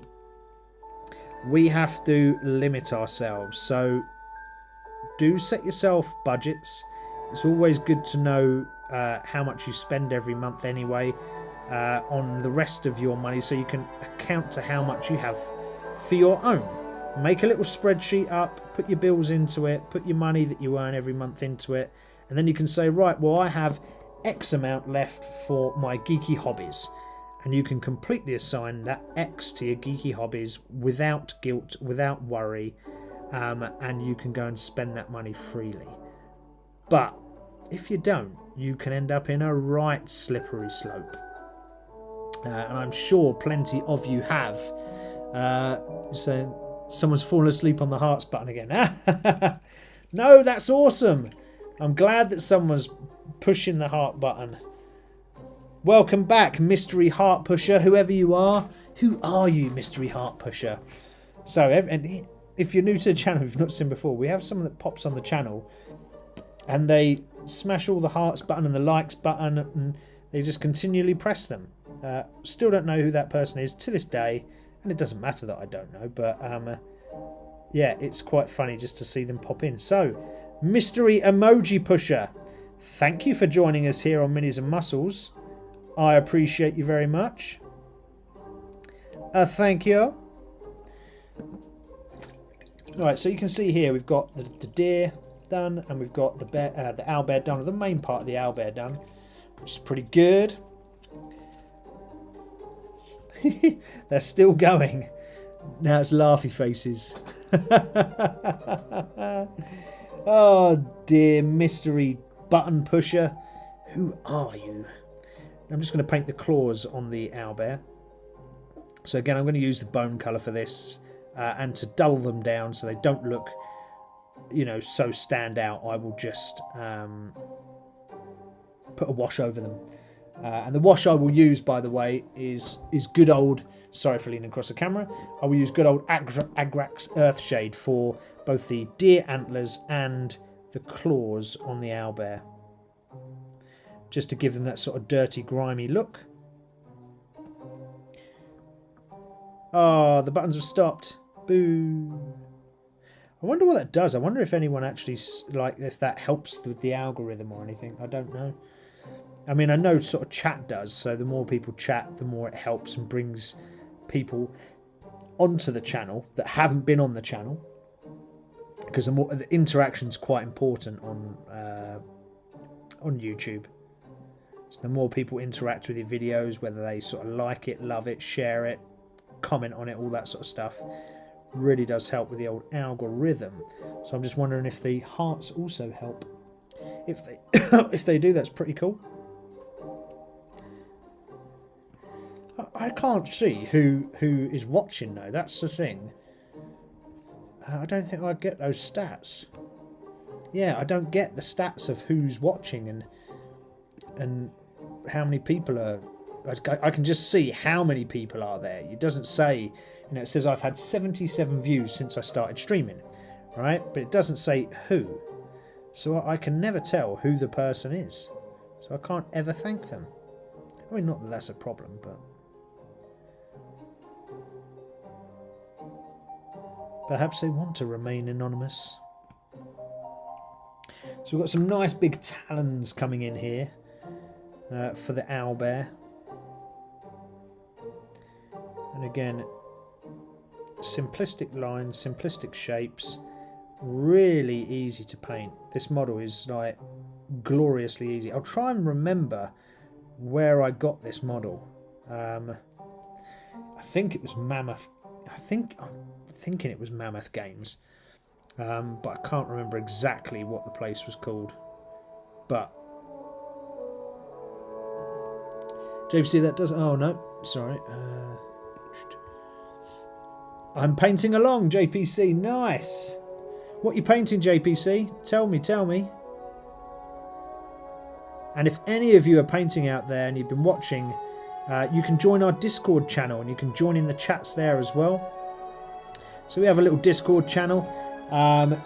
We have to limit ourselves. So do set yourself budgets. It's always good to know how much you spend every month anyway on the rest of your money, so you can account to how much you have for your own. Make a little spreadsheet up, put your bills into it, put your money that you earn every month into it, and then you can say, right, well, I have X amount left for my geeky hobbies. And you can completely assign that X to your geeky hobbies without guilt, without worry, and you can go and spend that money freely. But if you don't, you can end up in a right slippery slope. And I'm sure plenty of you have. So someone's fallen asleep on the hearts button again. No, that's awesome. I'm glad that someone's pushing the heart button. Welcome back, mystery heart pusher, whoever you are. Who are you, mystery heart pusher? So, and if you're new to the channel, if you've not seen before, we have someone that pops on the channel and they smash all the hearts button and the likes button and they just continually press them. Still don't know who that person is to this day, and it doesn't matter that I don't know, but yeah, it's quite funny just to see them pop in. So, mystery emoji pusher, thank you for joining us here on Minis and Muscles. I appreciate you very much. Thank you. Alright, so you can see here we've got the deer done, and we've got the owlbear done, or the main part of the owlbear done, which is pretty good. They're still going. Now it's laughy faces. Oh dear, mystery button pusher. Who are you? I'm just going to paint the claws on the owlbear. So again, I'm going to use the bone colour for this, and to dull them down so they don't look, you know, so stand out, I will just put a wash over them. And the wash I will use, by the way, is good old, sorry for leaning across the camera, I will use good old Agrax Earthshade for both the deer antlers and the claws on the owlbear, just to give them that sort of dirty, grimy look. Oh, the buttons have stopped. Boo. I wonder what that does. I wonder if anyone actually, like, if that helps with the algorithm or anything. I don't know. I mean, I know sort of chat does, so the more people chat, the more it helps and brings people onto the channel that haven't been on the channel, because the interaction's quite important on YouTube. So the more people interact with your videos, whether they sort of like it, love it, share it, comment on it, all that sort of stuff, really does help with the old algorithm. So I'm just wondering if the hearts also help. If they if they do, that's pretty cool. I can't see who is watching though. That's the thing. I don't think I'd get those stats. Yeah, I don't get the stats of who's watching and how many people are. I can just see how many people are there. It doesn't say, you know, it says I've had 77 views since I started streaming, right? But it doesn't say who. So I can never tell who the person is. So I can't ever thank them. I mean, not that that's a problem, but perhaps they want to remain anonymous. So we've got some nice big talons coming in here for the owlbear. And again, simplistic lines, simplistic shapes, really easy to paint. This model is like gloriously easy. I'll try and remember where I got this model. I think it was Mammoth. I'm thinking it was Mammoth Games, but I can't remember exactly what the place was called. But JPC, that doesn't. Oh no, sorry. I'm painting along, JPC. Nice. What are you painting, JPC? Tell me. And if any of you are painting out there and you've been watching, you can join our Discord channel and you can join in the chats there as well. So we have a little Discord channel.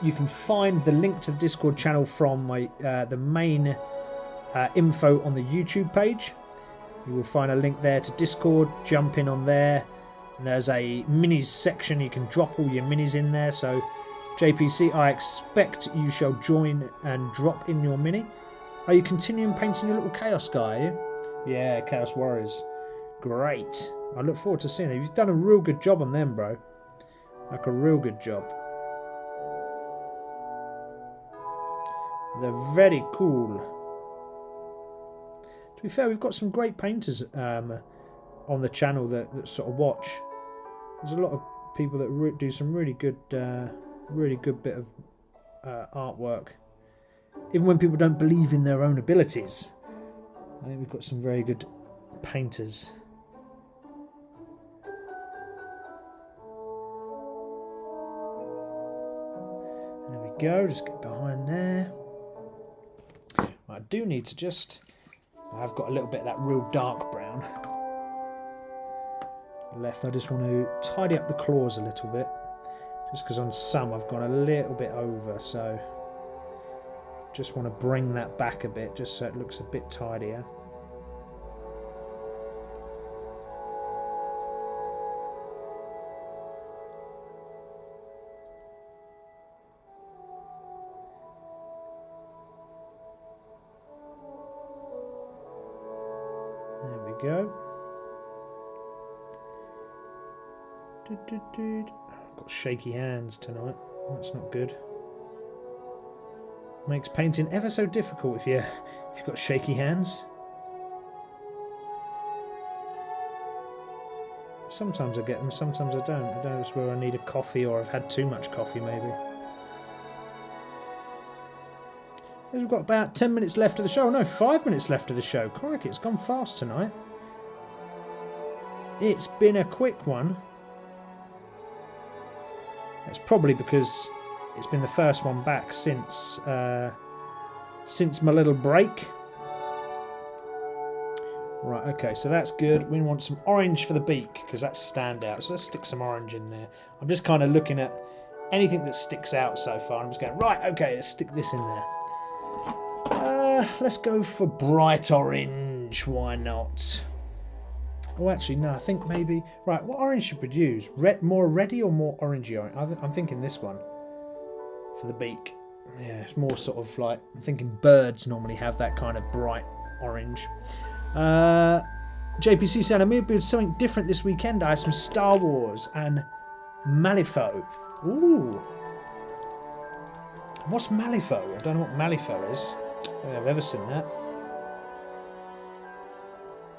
You can find the link to the Discord channel from my the main info on the YouTube page. You will find a link there to Discord. Jump in on there. And there's a minis section. You can drop all your minis in there. So JPC, I expect you shall join and drop in your mini. Are you continuing painting your little Chaos guy, are you? Yeah, Chaos Warriors. Great. I look forward to seeing them. You've done a real good job on them, bro. Like a real good job. They're very cool. To be fair, we've got some great painters on the channel that sort of watch. There's a lot of people that do some really good bit of artwork. Even when people don't believe in their own abilities. I think we've got some very good painters. There we go, just get behind there. I do need to just... I've got a little bit of that real dark brown left. I just want to tidy up the claws a little bit. Just because on some I've gone a little bit over, so... Just want to bring that back a bit, just so it looks a bit tidier. There we go. I've got shaky hands tonight. That's not good. Makes painting ever so difficult if you've got shaky hands. Sometimes I get them, sometimes I don't. I don't know if it's where I need a coffee or I've had too much coffee maybe. We've got about 10 minutes left of the show. No, 5 minutes left of the show. Crikey, it's gone fast tonight. It's been a quick one. It's probably because it's been the first one back since my little break. Right, okay, so that's good. We want some orange for the beak because that's standout. So let's stick some orange in there. I'm just kind of looking at anything that sticks out so far. I'm just going, right, okay, let's stick this in there. Let's go for bright orange. Why not? Oh, actually, no, I think maybe... Right, what orange should we use? More reddy or more orangey orange? I'm thinking this one. For the beak. Yeah, it's more sort of like... I'm thinking birds normally have that kind of bright orange. JPC said, I'm maybe something different this weekend. I had some Star Wars and Malifaux. Ooh. What's Malifaux? I don't know what Malifaux is. I don't think I've ever seen that.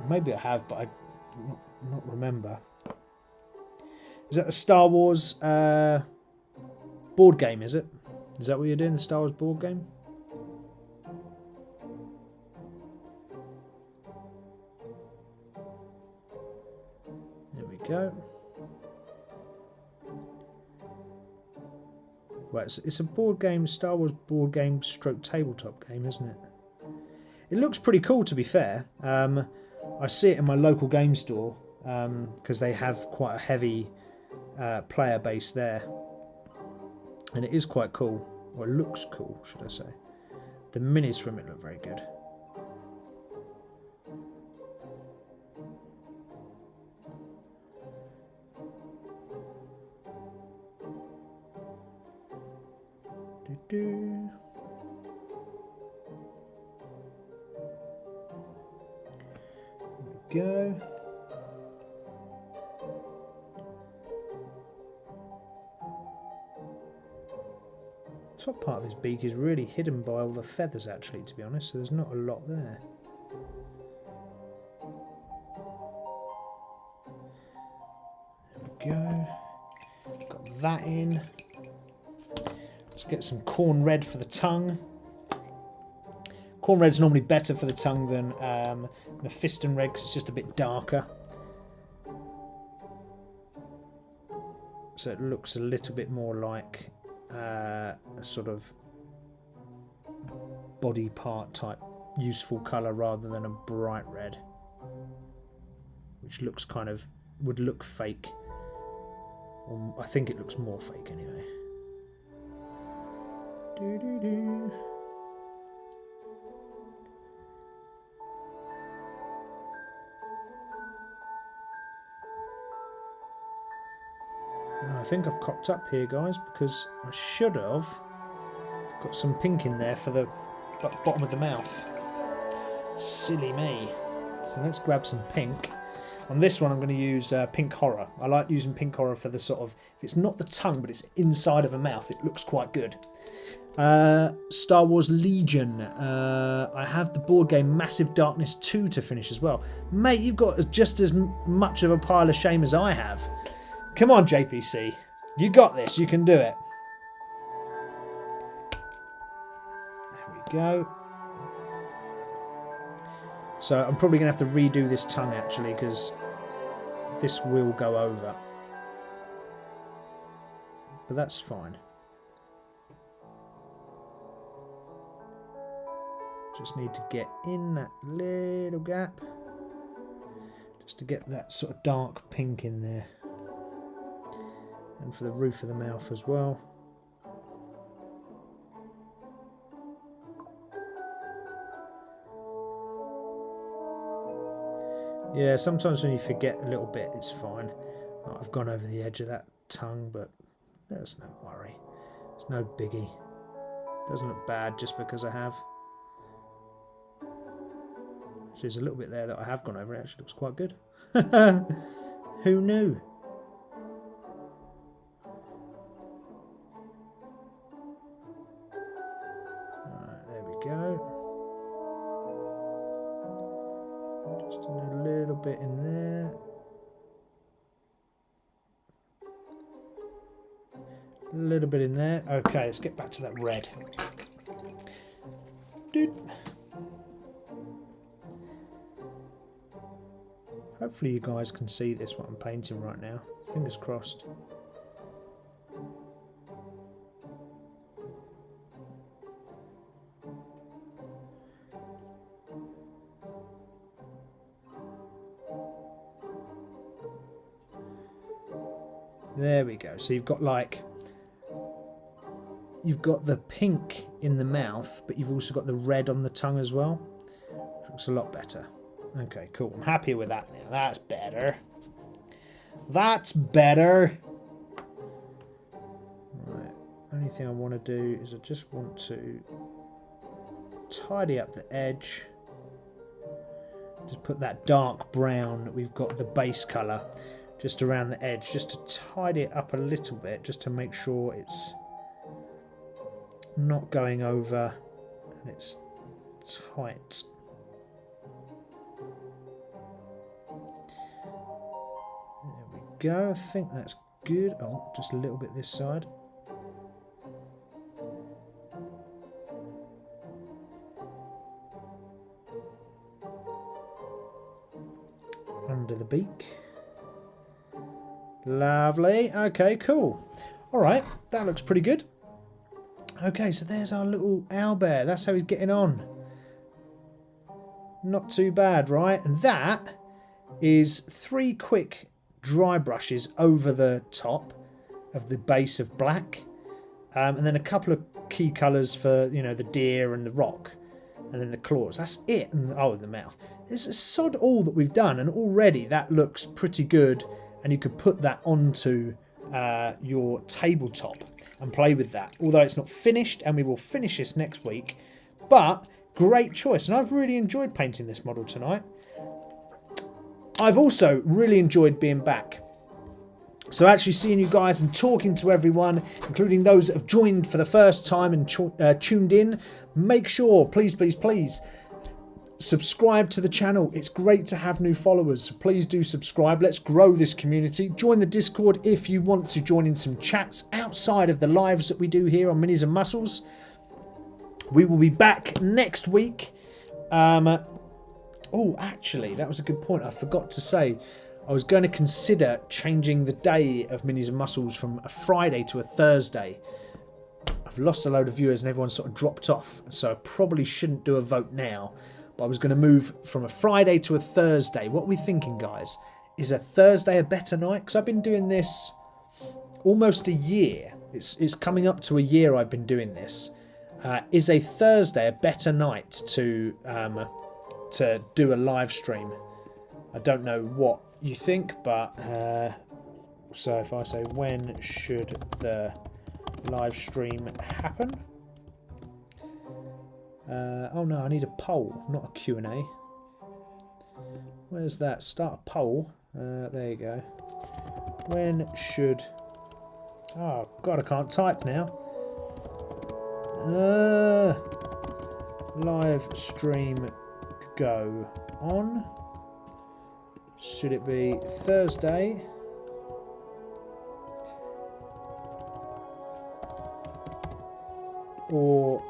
Maybe I have, but I not remember. Is that the Star Wars board game, is it? Is that what you're doing, the Star Wars board game? There we go. Right, it's a board game, Star Wars board game stroke tabletop game, isn't it? It looks pretty cool, to be fair. I see it in my local game store because they have quite a heavy player base there. And it is quite cool. Or it looks cool, should I say. The minis from it look very good. There we go. Top part of his beak is really hidden by all the feathers, actually, to be honest, so there's not a lot there. There we go. Got that in. Let's get some corn red for the tongue. Corn red's normally better for the tongue than Mephiston red because it's just a bit darker. So it looks a little bit more like a sort of body part type useful colour rather than a bright red, which looks kind of would look fake. Or I think it looks more fake anyway. Doo-doo-doo. I think I've cocked up here, guys, because I should have got some pink in there for the bottom of the mouth. Silly me. So let's grab some pink. On this one I'm going to use pink horror. I like using pink horror for the sort of, if it's not the tongue but it's inside of a mouth, it looks quite good. Star Wars Legion. I have the board game Massive Darkness 2 to finish as well. Mate, you've got just as much of a pile of shame as I have. Come on, JPC. You got this. You can do it. There we go. So I'm probably going to have to redo this tongue actually, because this will go over. But that's fine. Just need to get in that little gap. Just to get that sort of dark pink in there. And for the roof of the mouth as well. Yeah, sometimes when you forget a little bit, it's fine. Oh, I've gone over the edge of that tongue, but there's no worry. It's no biggie. Doesn't look bad just because I have. There's a little bit there that I have gone over. It actually looks quite good. Who knew? Alright, there we go. Just a little bit in there. A little bit in there. Okay, let's get back to that red. Dude. Hopefully you guys can see this, what I'm painting right now. Fingers crossed. There we go. So you've got like, you've got the pink in the mouth, but you've also got the red on the tongue as well. Looks a lot better. Okay, cool. I'm happy with that now. That's better. That's better. Right. Only thing I want to do is I just want to tidy up the edge. Just put that dark brown that we've got, the base colour, just around the edge, just to tidy it up a little bit, just to make sure it's not going over and it's tight. There we go. I think that's good. Oh, just a little bit this side. Under the beak. Lovely. Okay, cool. Alright, that looks pretty good. Okay, so there's our little owlbear. That's how he's getting on. Not too bad, right? And that is 3 quick dry brushes over the top of the base of black. And then a couple of key colours for, you know, the deer and the rock. And then the claws. That's it. And oh, the mouth. It's a sod all that we've done. And already that looks pretty good. And you could put that onto your tabletop and play with that. Although it's not finished, and we will finish this next week. But great choice. And I've really enjoyed painting this model tonight. I've also really enjoyed being back. So actually seeing you guys and talking to everyone, including those that have joined for the first time and tuned in. Make sure, please, please, please, subscribe to the channel. It's great to have new followers, so please do subscribe. Let's grow this community. Join the Discord if you want to join in some chats outside of the lives that we do here on Minis and Muscles. We will be back next week. Oh, actually, that was a good point. I forgot to say, I was going to consider changing the day of Minis and Muscles from a Friday to a Thursday. I've lost a load of viewers and everyone's sort of dropped off, so I probably shouldn't do a vote now. But I was going to move from a Friday to a Thursday. What are we thinking, guys? Is a Thursday a better night? Because I've been doing this almost a year. It's coming up to a year I've been doing this. Is a Thursday a better night to do a live stream? I don't know what you think, but so if I say, when should the live stream happen? Oh no, I need a poll, not a Q&A. Where's that? Start a poll. There you go. When should... Oh god, I can't type now. Live stream go on. Should it be Thursday? Or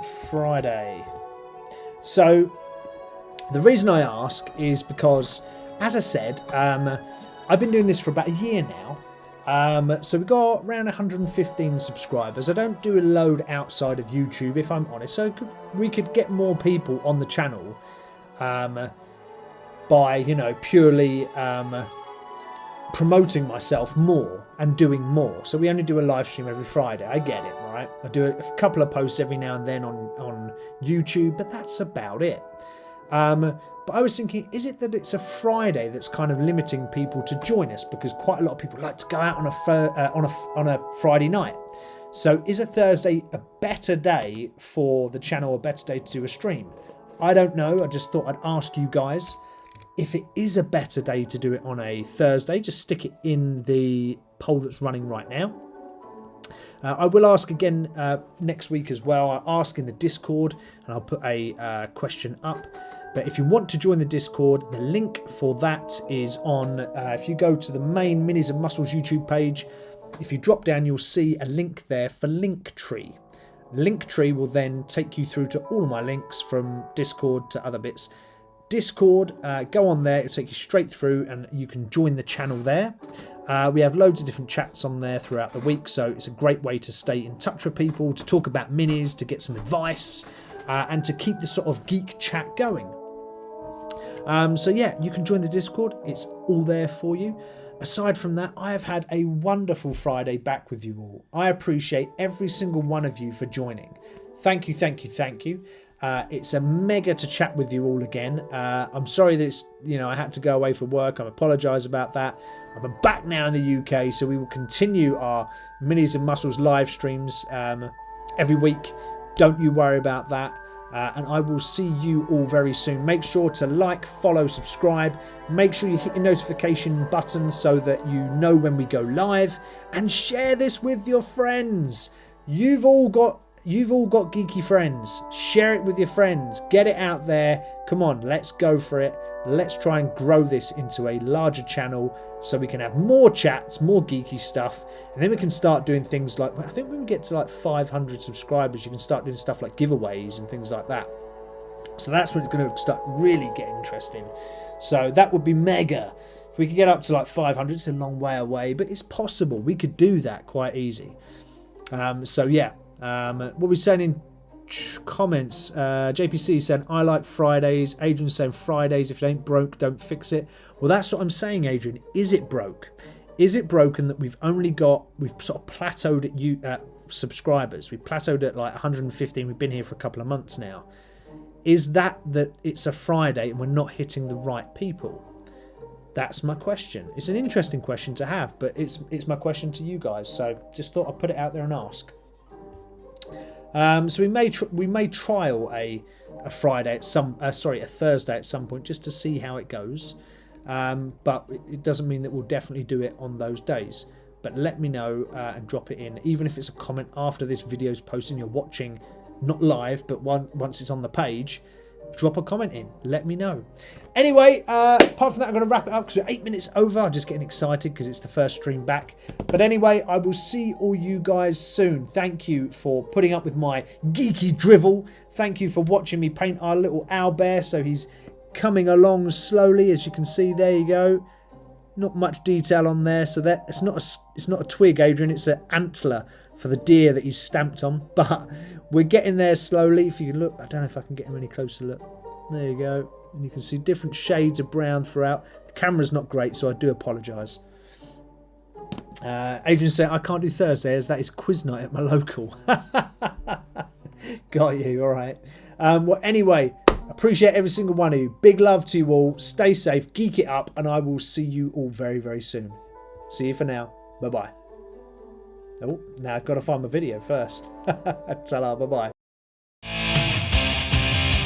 Friday. So the reason I ask is because, as I said, I've been doing this for about a year now. So we've got around 115 subscribers. I don't do a load outside of YouTube, if I'm honest. So we could get more people on the channel by, you know, purely promoting myself more and doing more. So we only do a live stream every Friday. I get it, right? I do a couple of posts every now and then on YouTube, but that's about it. But I was thinking, is it that it's a Friday that's kind of limiting people to join us? Because quite a lot of people like to go out on a Friday night. So is a Thursday a better day for the channel, a better day to do a stream? I don't know. I just thought I'd ask you guys. If it is a better day to do it on a Thursday, just stick it in the poll that's running right now. I will ask again next week as well. I'll ask in the Discord and I'll put a question up. But if you want to join the Discord, the link for that is on, if you go to the main Minis-N-Muscles YouTube page, if you drop down, you'll see a link there for Linktree. Linktree will then take you through to all of my links from Discord to other bits. Discord, go on there, it'll take you straight through and you can join the channel there. We have loads of different chats on there throughout the week, so it's a great way to stay in touch with people, to talk about minis, to get some advice, and to keep the sort of geek chat going. So yeah, you can join the Discord, it's all there for you. Aside from that, I have had a wonderful Friday back with you all. I appreciate every single one of you for joining. Thank you, thank you, thank you. It's a mega to chat with you all again. I'm sorry that it's, you know, I had to go away for work. I apologise about that. I'm back now in the UK, so we will continue our Minis-N-Muscles live streams every week. Don't you worry about that. And I will see you all very soon. Make sure to like, follow, subscribe. Make sure you hit your notification button so that you know when we go live. And share this with your friends. You've all got geeky friends. Share it with your friends. Get it out there. Come on, let's go for it. Let's try and grow this into a larger channel so we can have more chats, more geeky stuff, and then we can start doing things like, I think when we get to like 500 subscribers, you can start doing stuff like giveaways and things like that. So that's when it's going to start really getting interesting. So that would be mega. If we could get up to like 500, it's a long way away, but it's possible. We could do that quite easy. So yeah. What we're saying in comments, JPC said, I like Fridays. Adrian's saying Fridays, if it ain't broke, don't fix it. Well, that's what I'm saying, Adrian. Is it broke? Is it broken that we've sort of plateaued at subscribers? We've plateaued at like 115. We've been here for a couple of months now. Is that it's a Friday and we're not hitting the right people? That's my question. It's an interesting question to have, but it's my question to you guys. So just thought I'd put it out there and ask. So we may trial a Friday at a Thursday at some point just to see how it goes. But it doesn't mean that we'll definitely do it on those days. But let me know and drop it in, even if it's a comment after this video's posted and you're watching, not live, but once it's on the page. Drop a comment in. Let me know. Anyway, apart from that, I'm going to wrap it up because we're 8 minutes over. I'm just getting excited because it's the first stream back. But anyway, I will see all you guys soon. Thank you for putting up with my geeky drivel. Thank you for watching me paint our little owlbear. So he's coming along slowly, as you can see. There you go. Not much detail on there. So that it's not a twig, Adrian. It's an antler for the deer that he's stamped on. But we're getting there slowly. If you can look, I don't know if I can get him any closer. Look, there you go. And you can see different shades of brown throughout. The camera's not great, so I do apologise. Adrian said, I can't do Thursday as that is quiz night at my local. Got you, all right. Well, anyway, appreciate every single one of you. Big love to you all. Stay safe, geek it up, and I will see you all very, very soon. See you for now. Bye-bye. Oh, now I've got to find my video first. Ta-ra, bye-bye.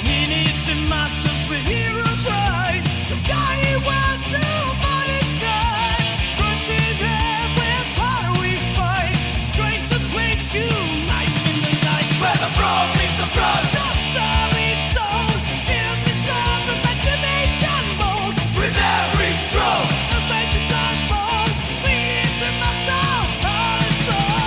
Minis-N-Muscles, we're heroes, right? The dying world still on its skies. Crushing air, where power we fight. Strength that breaks you, light in the night. Where the brawn meets the brawn. Just stories told in this love imagination mode. With every stroke, adventures unfold. Minis-N-Muscles, heart and soul.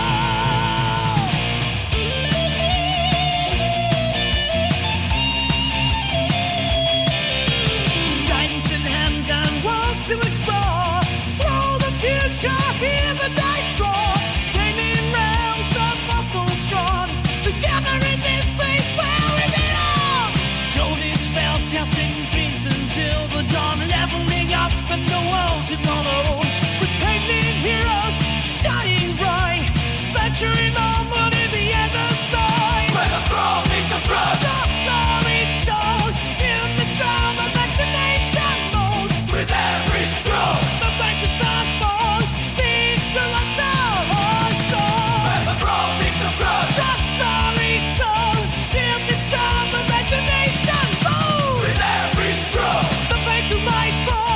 together in this place where we belong. Jolting spells, casting dreams until the dawn, leveling up and the world to follow. With painted heroes shining bright, venturing onward in the endless night. Where the brawn meets the brush, the story's told in the storm of imagination mold. With every stroke, the vengeance unfold, peace of our soul, our soul. Where the brawn meets the brush, the story's told in the storm of imagination mold. With every stroke, the vengeance might fall.